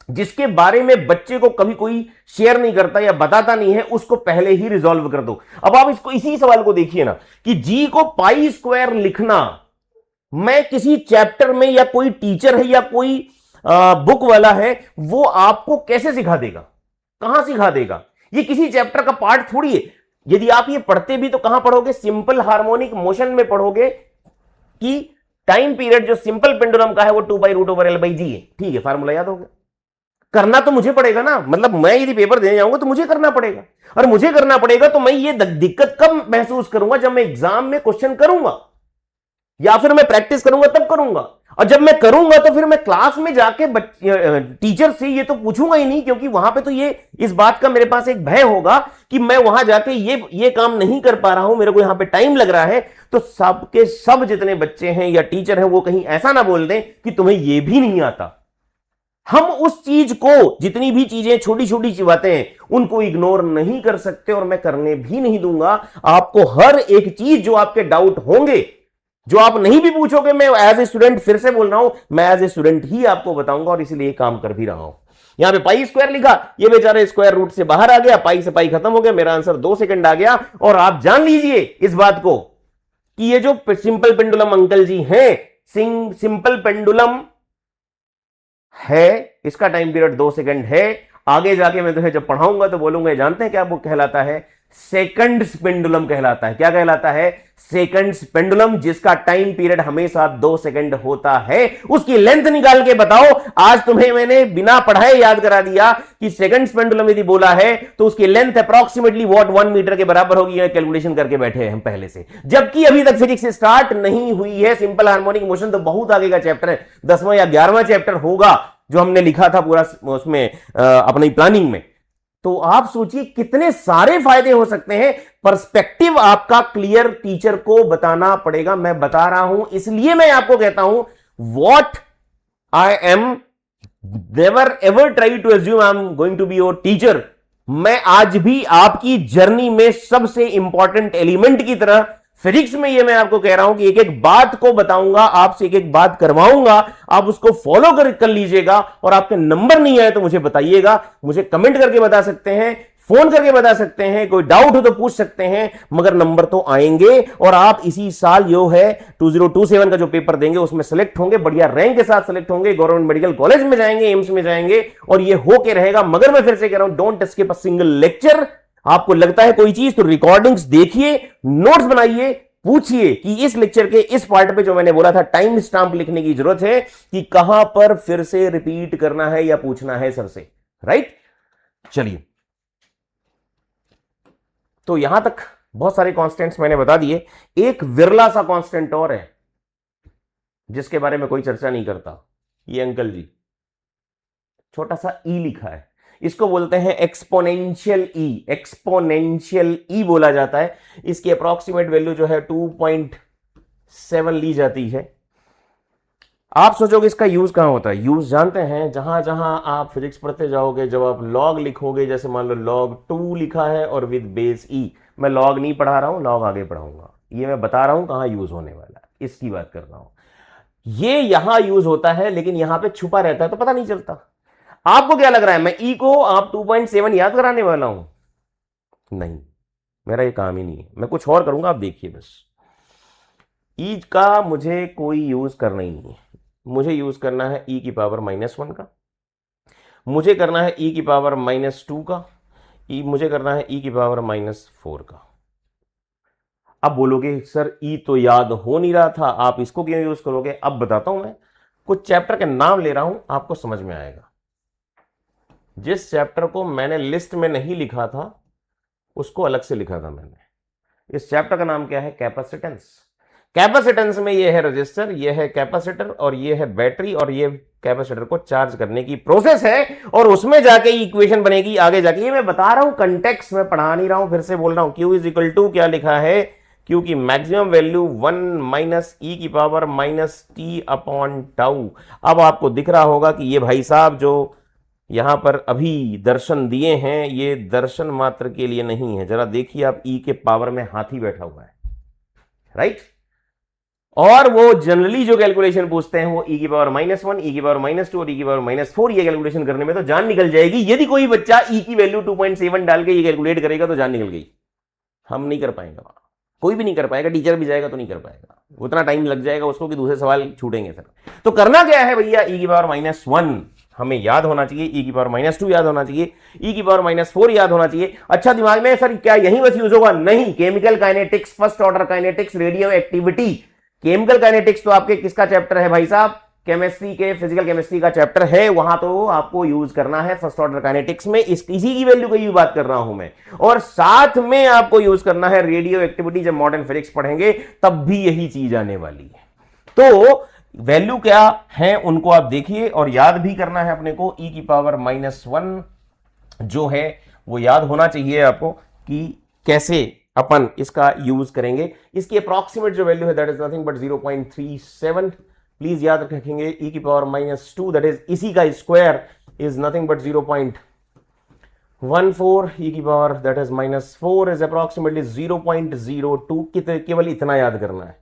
[SPEAKER 1] जिसके बारे में बच्चे को कभी कोई शेयर नहीं करता या बताता नहीं है, उसको पहले ही रिजॉल्व कर दो। अब आप इसको, इसी सवाल को देखिए ना कि जी को पाई स्क्वायर लिखना मैं किसी चैप्टर में, या कोई टीचर है या कोई बुक वाला है, वो आपको कैसे सिखा देगा, कहां सिखा देगा? ये किसी चैप्टर का पार्ट थोड़ी है। यदि आप ये पढ़ते भी तो कहां पढ़ोगे? सिंपल हार्मोनिक मोशन में पढ़ोगे कि टाइम पीरियड जो सिंपल पेंडुलम का है वो 2π√L/g है। ठीक है, फार्मूला याद हो गया। करना तो मुझे पड़ेगा ना, मतलब मैं यदि पेपर देने जाऊंगा तो मुझे करना पड़ेगा, और मुझे करना पड़ेगा तो मैं ये दिक्कत कब महसूस करूंगा? जब मैं एग्जाम में क्वेश्चन करूंगा या फिर मैं प्रैक्टिस करूंगा, तब करूंगा। और जब मैं करूंगा तो फिर मैं क्लास में जाके टीचर से ये तो पूछूंगा ही नहीं, क्योंकि वहां पे तो ये इस बात का मेरे पास एक भय होगा कि मैं वहां जाके ये काम नहीं कर पा रहा हूं, मेरे को यहां पे टाइम लग रहा है। तो सबके सब जितने बच्चे हैं या टीचर हैं वो कहीं ऐसा ना बोल दें कि तुम्हें ये भी नहीं आता। हम उस चीज को, जितनी भी चीजें छोटी छोटी सी बातें हैं, उनको इग्नोर नहीं कर सकते, और मैं करने भी नहीं दूंगा। आपको हर एक चीज जो आपके डाउट होंगे, जो आप नहीं भी पूछोगे, मैं एज ए स्टूडेंट, फिर से बोल रहा हूं, मैं एज ए स्टूडेंट ही आपको बताऊंगा, और इसलिए काम कर भी रहा हूं। यहां पे पाई स्क्वायर लिखा, ये बेचारे स्क्वायर रूट से बाहर आ गया, पाई से पाई खत्म हो गया, मेरा आंसर 2 सेकंड आ गया। और आप जान लीजिए इस बात को कि ये जो सिंपल पेंडुलम अंकल जी हैं, सिंपल पेंडुलम है, इसका टाइम पीरियड 2 सेकंड है। आगे जाके मैं तुम्हें जब पढ़ाऊंगा तो बोलूंगा, जानते हैं क्या वो कहलाता है? सेकंड्स पेंडुलम कहलाता है। क्या कहलाता है? सेकंड्स पेंडुलम, जिसका टाइम पीरियड हमेशा 2 सेकंड होता है। उसकी लेंथ निकाल के बताओ। आज तुम्हें मैंने बिना पढ़ाए याद करा दिया कि सेकंड्स पेंडुलम यदि बोला है तो उसकी लेंथ अप्रॉक्सीमेटली वॉट 1 मीटर के बराबर होगी। कैलकुलेशन करके बैठे हैं हम पहले से, जबकि अभी तक फिजिक्स स्टार्ट नहीं हुई है। सिंपल हार्मोनिक मोशन तो बहुत आगे का चैप्टर है, 10वां या 11वां चैप्टर होगा जो हमने लिखा था पूरा उसमें अपनी प्लानिंग में। तो आप सोचिए कितने सारे फायदे हो सकते हैं। पर्सपेक्टिव आपका क्लियर टीचर को बताना पड़ेगा। मैं बता रहा हूं, इसलिए मैं आपको कहता हूं, what I am never ever try to assume I am going to be your teacher. मैं आज भी आपकी जर्नी में सबसे इंपॉर्टेंट एलिमेंट की तरह फिजिक्स में ये मैं आपको कह रहा हूं कि एक एक बात को बताऊंगा, आपसे एक एक बात करवाऊंगा, आप उसको फॉलो कर लीजिएगा। और आपके नंबर नहीं आए तो मुझे बताइएगा, मुझे कमेंट करके बता सकते हैं, फोन करके बता सकते हैं, कोई डाउट हो तो पूछ सकते हैं, मगर नंबर तो आएंगे। और आप इसी साल जो है 2027 का जो पेपर देंगे उसमें सेलेक्ट होंगे, बढ़िया रैंक के साथ सेलेक्ट होंगे, गवर्नमेंट मेडिकल कॉलेज में जाएंगे, एम्स में जाएंगे, और ये होके रहेगा। मगर मैं फिर से कह रहा हूं, don't skip a single lecture. आपको लगता है कोई चीज तो रिकॉर्डिंग्स देखिए, नोट्स बनाइए, पूछिए कि इस लेक्चर के इस पार्ट पे जो मैंने बोला था टाइम स्टाम्प लिखने की जरूरत है कि कहां पर फिर से रिपीट करना है या पूछना है सर से। राइट, चलिए, तो यहां तक बहुत सारे कांस्टेंट्स मैंने बता दिए। एक विरला सा कांस्टेंट और है जिसके बारे में कोई चर्चा नहीं करता। ये अंकल जी, छोटा सा ई लिखा है, इसको बोलते हैं एक्सपोनेंशियल ई। एक्सपोनेंशियल ई बोला जाता है। इसकी अप्रॉक्सीमेट वैल्यू जो है 2.7 ली जाती है। आप सोचोगे इसका यूज कहां होता है? यूज जानते हैं, जहां जहां आप फिजिक्स पढ़ते जाओगे, जब आप लॉग लिखोगे, जैसे मान लो log 2 लिखा है और विद बेस ई। मैं लॉग नहीं पढ़ा रहा हूं, लॉग आगे पढ़ाऊंगा। ये मैं बता रहा हूं कहां यूज होने वाला है, इसकी बात कर रहा हूं। ये यहां यूज होता है, लेकिन यहां पे छुपा रहता है तो पता नहीं चलता। आपको क्या लग रहा है मैं ई को आप 2.7 याद कराने वाला हूं? नहीं, मेरा ये काम ही नहीं है। मैं कुछ और करूंगा, आप देखिए बस। ई का मुझे कोई यूज करना ही नहीं है। मुझे यूज करना है ई की पावर -1 का, मुझे करना है ई की पावर -2 का, मुझे करना है ई की पावर -4 का। अब बोलोगे सर ई तो याद हो नहीं रहा था, आप इसको क्यों यूज करोगे? अब बताता हूं मैं, कुछ चैप्टर के नाम ले रहा हूं, आपको समझ में आएगा। जिस चैप्टर को मैंने लिस्ट में नहीं लिखा था उसको अलग से लिखा था मैंने। इस चैप्टर का नाम क्या है? कैपेसिटेंस। कैपेसिटेंस में ये है रजिस्टर, ये है कैपेसिटर, और ये है बैटरी, और ये कैपेसिटर को चार्ज करने की प्रोसेस है, और उसमें जाके इक्वेशन बनेगी आगे जाके। ये मैं बता रहा हूं कंटेक्स्ट में, पढ़ा नहीं रहा हूं, फिर से बोल रहा हूं। Q इज इक्वल टू क्या लिखा है, Q की मैक्सिमम वैल्यू 1 माइनस ई की power minus T upon tau. अब आपको दिख रहा होगा कि ये भाई साहब जो यहां पर अभी दर्शन दिए हैं, ये दर्शन मात्र के लिए नहीं है। जरा देखिए आप, ई के पावर में हाथी बैठा हुआ है, राइट। और वो जनरली जो कैलकुलेशन पूछते हैं वो ई की पावर -1, ई की पावर -2 और ई की पावर -4, ये कैलकुलेशन करने में तो जान निकल जाएगी। यदि कोई बच्चा ई की वैल्यू 2.7 डाल के ये कैलकुलेट करेगा तो जान निकल गई। हम नहीं कर पाएंगे, कोई भी नहीं कर पाएगा, टीचर भी जाएगा तो नहीं कर पाएगा, उतना टाइम लग जाएगा उसको कि दूसरे सवाल छूटेंगे सर। तो करना क्या है भैया, ई की पावर -1 हमें याद होना चाहिए, ई की पावर -2 याद होना चाहिए, ई की पावर -4 याद होना चाहिए। अच्छा दिमाग में, सर क्या यही बस यूज होगा? नहीं, chemical kinetics, first order kinetics, radio activity. Chemical kinetics तो आपके किसका चैप्टर है भाई साहब? केमिस्ट्री के, फिजिकल केमिस्ट्री का चैप्टर है, वहां तो आपको यूज करना है फर्स्ट ऑर्डर काइनेटिक्स में। इसी की वैल्यू की बात कर रहा हूं मैं, और साथ में आपको यूज करना है रेडियो एक्टिविटी। जब मॉडर्न फिजिक्स पढ़ेंगे तब भी यही चीज आने वाली है। तो वैल्यू क्या है उनको आप देखिए, और याद भी करना है अपने को। ई की पावर -1 जो है वो याद होना चाहिए आपको कि कैसे अपन इसका यूज करेंगे। इसकी अप्रॉक्सीमेट जो वैल्यू है that is nothing but 0.37। Please याद रखेंगे, ई की पावर -2 दैट इज इसी का स्क्वायर इज नथिंग बट 0.14, ई की power that is -4 is approximately 0.02। केवल इतना याद करना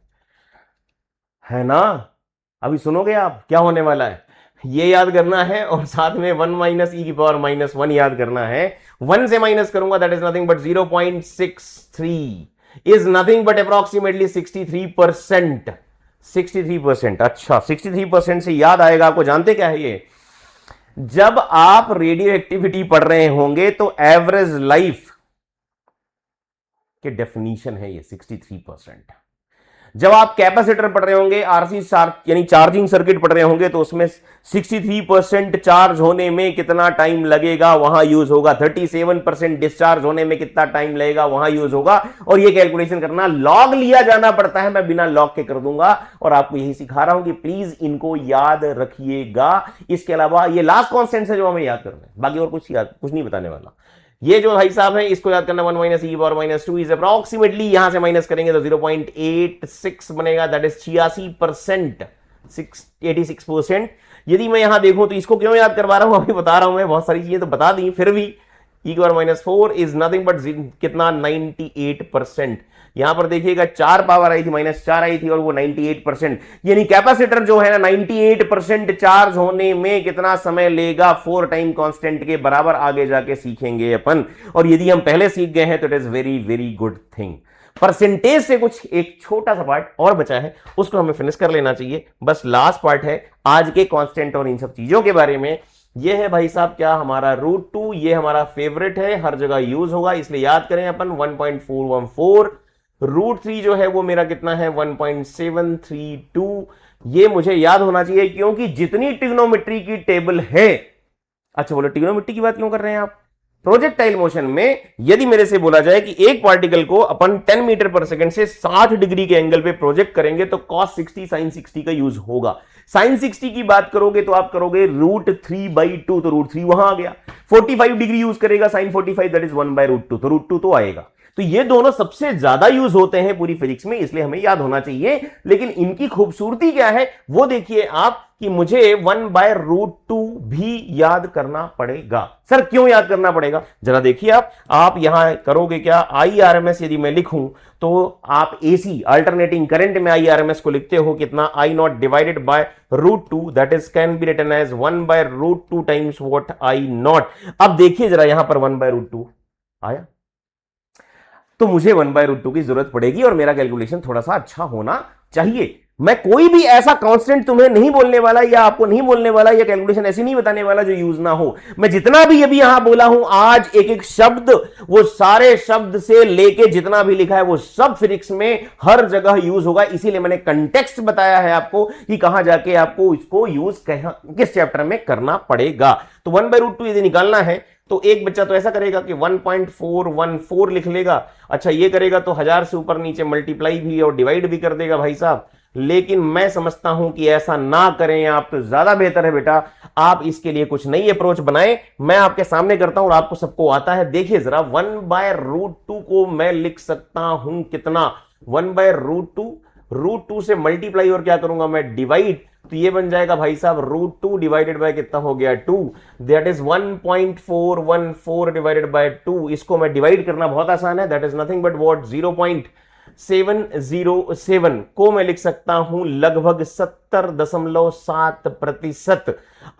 [SPEAKER 1] है ना। अभी सुनोगे आप क्या होने वाला है, ये याद करना है, और साथ में 1 माइनस ई की पावर -1 याद करना है। 1 से माइनस करूंगा that is nothing but 0.63 is nothing but approximately 63%। 63%। अच्छा, 63% से याद आएगा आपको, जानते क्या है ये? जब आप रेडियो एक्टिविटी पढ़ रहे होंगे तो एवरेज लाइफ के डेफिनेशन है ये 63%। जब आप कैपेसिटर पढ़ रहे होंगे, आरसी यानी चार्जिंग सर्किट पढ़ रहे होंगे, तो उसमें 63% चार्ज होने में कितना टाइम लगेगा वहां यूज होगा, 37% डिस्चार्ज होने में कितना टाइम लगेगा वहां यूज होगा। और ये कैलकुलेशन करना लॉग लिया जाना पड़ता है, मैं बिना लॉग के कर दूंगा, और आपको यही सिखा रहा हूं कि प्लीज इनको याद रखिएगा। इसके अलावा ये लास्ट कॉन्स्टेंट है जो हमें याद करना है, बाकी और कुछ नहीं बताने वाला। ये जो भाई साहब है इसको याद करना, 1 minus E power -2 is approximately, यहां से माइनस करेंगे तो 0.86 बनेगा, दैट इज 86%। 86%। यदि मैं यहां देखूं तो इसको क्यों याद करवा रहा हूं, अभी बता रहा हूं मैं, बहुत सारी चीजें तो बता दी, फिर भी ई की पावर -4 इज नथिंग बट कितना, 98%। यहां पर देखिएगा 4 पावर आई थी, -4 आई थी, और वो 98%। यानी कैपेसिटर जो है ना 98% चार्ज होने में कितना समय लेगा, 4 टाइम कांस्टेंट के बराबर। आगे जाके सीखेंगे अपन, और यदि हम पहले सीख गए हैं तो it is very very good thing. Percentage से कुछ एक छोटा सा पार्ट और बचा है, उसको हमें फिनिश कर लेना चाहिए, बस लास्ट पार्ट है आज के कांस्टेंट और इन सब चीजों के बारे में। ये है भाई साहब क्या, हमारा √2। ये हमारा फेवरेट है, हर जगह यूज होगा, इसलिए याद करें अपन 1.414। √3 जो है वो मेरा कितना है, 1.732। ये मुझे याद होना चाहिए क्योंकि जितनी ट्रिग्नोमेट्री की टेबल है। अच्छा बोलो, ट्रिग्नोमेट्री की बात क्यों कर रहे हैं आप? प्रोजेक्टाइल मोशन में यदि मेरे से बोला जाए कि एक पार्टिकल को अपन 10 मीटर पर सेकंड से 60 डिग्री के एंगल पे प्रोजेक्ट करेंगे तो cos 60 sin 60 का यूज होगा। sin 60 की बात करोगे तो आप करोगे √3/2, तो √3 वहां आ गया। 45 डिग्री यूज करेगा sin 45, दैट इज 1/√2, तो √2 तो आएगा। तो ये दोनों सबसे ज्यादा यूज होते हैं पूरी फिजिक्स में, इसलिए हमें याद होना चाहिए। लेकिन इनकी खूबसूरती क्या है वो देखिए आप, कि मुझे 1/√2 भी याद करना पड़ेगा। सर क्यों याद करना पड़ेगा? जरा देखिए आप यहां करोगे क्या, IRMS यदि मैं लिखूं तो आप AC अल्टरनेटिंग करंट में IRMS को लिखते हो कितना, I0 divided by √2, that is can be written as 1/√2 times what I0। अब देखिए जरा यहां पर 1/√2 आया, तो मुझे 1/√2 की जरूरत पड़ेगी, और मेरा कैलकुलेशन थोड़ा सा अच्छा होना चाहिए। मैं कोई भी ऐसा कांस्टेंट तुम्हें नहीं बोलने वाला या आपको नहीं बोलने वाला या कैलकुलेशन ऐसी नहीं बताने वाला जो यूज ना हो। मैं जितना भी अभी यहां बोला हूं आज एक एक शब्द, वो सारे शब्द से लेके जितना भी लिखा है वो सब फिजिक्स में हर जगह यूज होगा। इसीलिए मैंने कंटेक्स्ट बताया है आपको कि कहां जाके आपको इसको यूज किस चैप्टर में करना पड़ेगा। तो 1/√2 यदि निकालना है तो एक बच्चा तो ऐसा करेगा कि 1.414 लिख लेगा। अच्छा ये करेगा तो 1000 से ऊपर नीचे मल्टीप्लाई भी और डिवाइड भी कर देगा भाई साहब। लेकिन मैं समझता हूं कि ऐसा ना करें आप तो ज्यादा बेहतर है बेटा, आप इसके लिए कुछ नई अप्रोच बनाएं। मैं आपके सामने करता हूं और आपको सबको आता है। देखिए जरा 1/√2 को मैं लिख सकता हूं कितना, 1/√2, √2 से मल्टीप्लाई और क्या करूंगा मैं डिवाइड, तो ये बन जाएगा भाई साहब √2 डिवाइडेड बाय कितना हो गया 2, दैट इज 1.414 डिवाइडेड बाय 2। इसको मैं डिवाइड करना बहुत आसान है, that is nothing but what 0.707 को मैं लिख सकता हूं लगभग 70.7%।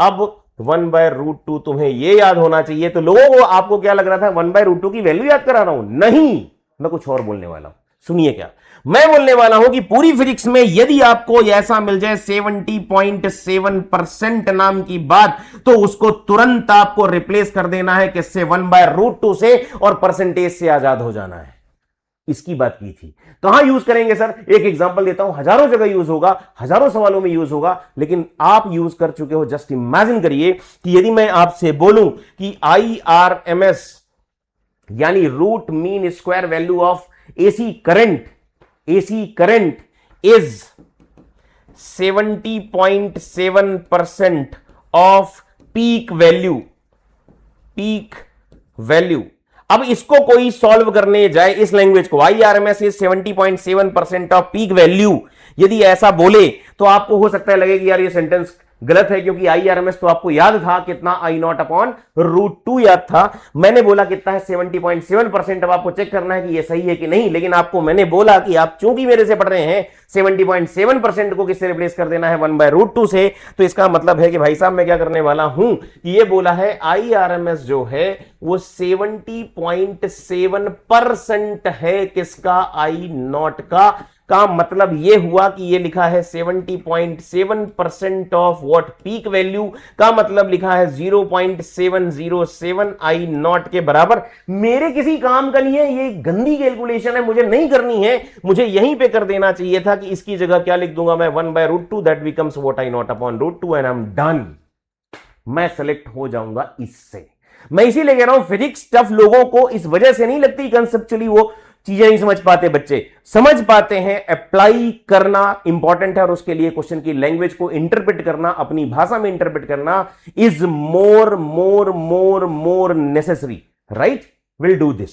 [SPEAKER 1] अब 1/√2 तुम्हें यह याद होना चाहिए। तो लोगों को आपको क्या लग रहा था 1/√2 की वैल्यू याद करा रहा हूं? नहीं, मैं कुछ और बोलने वाला हूं। सुनिए क्या मैं बोलने वाला हूं कि पूरी फिजिक्स में यदि आपको ऐसा मिल जाए 70.7% नाम की बात, तो उसको तुरंत आपको रिप्लेस कर देना है किससे? 1/√2 से, और परसेंटेज से आजाद हो जाना है। इसकी बात की थी। कहां यूज करेंगे सर? एक एग्जांपल देता हूं, हजारों जगह यूज होगा, हजारों सवालों में यूज होगा, लेकिन आप यूज कर चुके हो। जस्ट इमेजिन करिए कि यदि मैं आपसे बोलूं कि IRMS यानी root mean square value of AC current is 70.7% of peak value. अब इसको कोई सॉल्व करने जाए, इस लैंग्वेज को, IRMS is 70.7% of peak value, यदि ऐसा बोले तो आपको हो सकता है लगे कि यार ये सेंटेंस गलत है, क्योंकि IRMS तो आपको याद था कितना, I0/√2 याद था। मैंने बोला कितना है 70.7%। अब आपको चेक करना है कि ये सही है कि नहीं, लेकिन आपको मैंने बोला कि आप चूंकि मेरे से पढ़ रहे हैं 70.7% को किससे रिप्लेस कर देना है? 1/√2 से। तो इसका मतलब है कि भाई साहब मैं क्या करने वाला हूं कि ये बोला है IRMS जो है वो 70.7% है किसका? I0 का मतलब ये हुआ कि ये लिखा है 70.7% ऑफ व्हाट पीक वैल्यू, का मतलब लिखा है 0.707 I0 के बराबर। मेरे किसी काम का नहीं है, ये गंदी कैलकुलेशन है, मुझे नहीं करनी है। मुझे यहीं पे कर देना चाहिए था कि इसकी जगह क्या लिख दूंगा मैं? 1/√2 that becomes what I0/√2 and I am done. मैं सेलेक्ट हो जाऊंगा इससे। मैं इसीलिए कह रहा हूं फिजिक्स टफ लोगों को इस वजह से नहीं लगती, कंसेप्चुअली वो चीजें नहीं समझ पाते। बच्चे समझ पाते हैं, अप्लाई करना इंपॉर्टेंट है, और उसके लिए क्वेश्चन की लैंग्वेज को इंटरप्रेट करना, अपनी भाषा में इंटरप्रेट करना is more necessary, right? Will do this.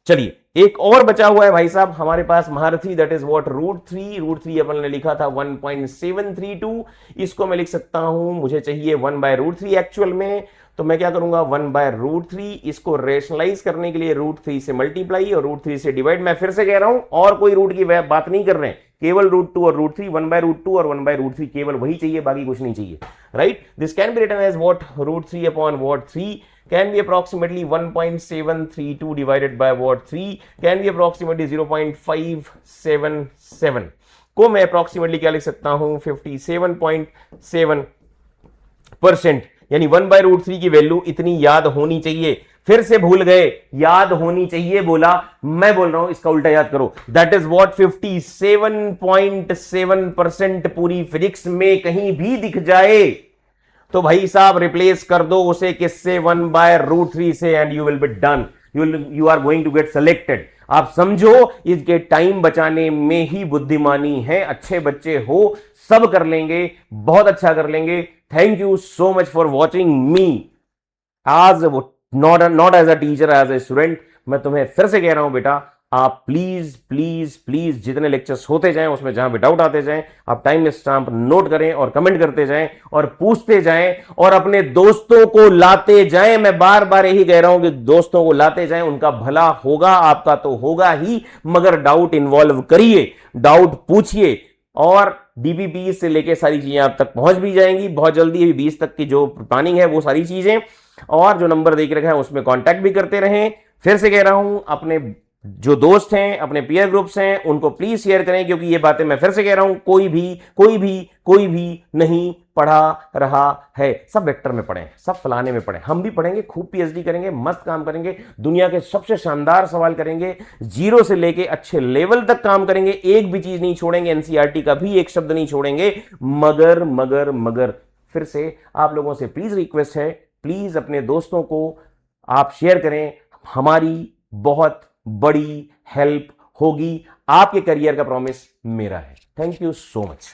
[SPEAKER 1] चलिए एक और बचा हुआ है भाई साहब हमारे पास महारथी, दैट इज व्हाट √3 अपन ने लिखा था 1.732। इसको मैं लिख सकता हूं, मुझे चाहिए 1/√3 एक्चुअल में, तो मैं क्या करूंगा 1/√3। इसको रेशनलाइज करने के लिए √3 से मल्टीप्लाई और √3 से डिवाइड। मैं फिर से कह रहा हूं, और कोई रूट की बात नहीं कर रहे हैं, केवल √2 और √3, 1/√2 और 1/√3 केवल वही चाहिए, बाकी कुछ नहीं चाहिए, right? This can be written as what √3/3 can be approximately 1.732 divided by what 3 can be approximately 0.577 को मैं approximately क्या लिख सकता हूं 57.7%, यानी 1/√3 की वैल्यू इतनी याद होनी चाहिए। फिर से भूल गए, याद होनी चाहिए बोला, मैं बोल रहा हूं इसका उल्टा याद करो, दैट इज व्हाट 57.7%। पूरी फिजिक्स में कहीं भी दिख जाए तो भाई साहब रिप्लेस कर दो उसे किससे? 1/√3 से, and you will be done. You are going to get selected. आप समझो इसके टाइम बचाने में ही बुद्धिमानी है। अच्छे बच्चे हो, सब कर लेंगे, बहुत अच्छा कर लेंगे। Thank you so much for watching me आज not as a teacher, as a student. मैं तुम्हें फिर से कह रहा हूं बेटा, आप प्लीज प्लीज प्लीज जितने लेक्चर्स होते जाएं उसमें जहां भी डाउट आते जाएं, आप टाइम स्टैम्प नोट करें और कमेंट करते जाएं और पूछते जाएं और अपने दोस्तों को लाते जाएं। मैं बार बार यही कह रहा हूं कि दोस्तों को लाते जाएं, उनका भला होगा, आपका तो होगा ही, मगर डाउट इन्वॉल्व करिए, डाउट पूछिए, और DP20 से लेके सारी चीजें आप तक पहुंच भी जाएंगी बहुत जल्दी। अभी 20 तक की जो प्लानिंग है वो सारी चीजें, और जो नंबर देख रखा है उसमें कांटेक्ट भी करते रहें। फिर से कह रहा हूं, अपने जो दोस्त हैं, अपने पीयर ग्रुप्स हैं, उनको प्लीज शेयर करें, क्योंकि ये बातें मैं फिर से कह रहा हूं, कोई भी नहीं पढ़ा रहा है। सब वेक्टर में पढ़े, सब फलाने में पढ़े। हम भी पढ़ेंगे, खूब पीएचडी करेंगे, मस्त काम करेंगे, दुनिया के सबसे शानदार सवाल करेंगे, जीरो से लेके अच्छे लेवल तक काम करेंगे, एक भी चीज नहीं छोड़ेंगे, एनसीईआरटी का भी एक शब्द नहीं छोड़ेंगे। मगर फिर से आप लोगों से प्लीज रिक्वेस्ट है, प्लीज अपने दोस्तों को आप शेयर करें, हमारी बहुत बड़ी हेल्प होगी। आपके करियर का प्रॉमिस मेरा है। Thank you so much.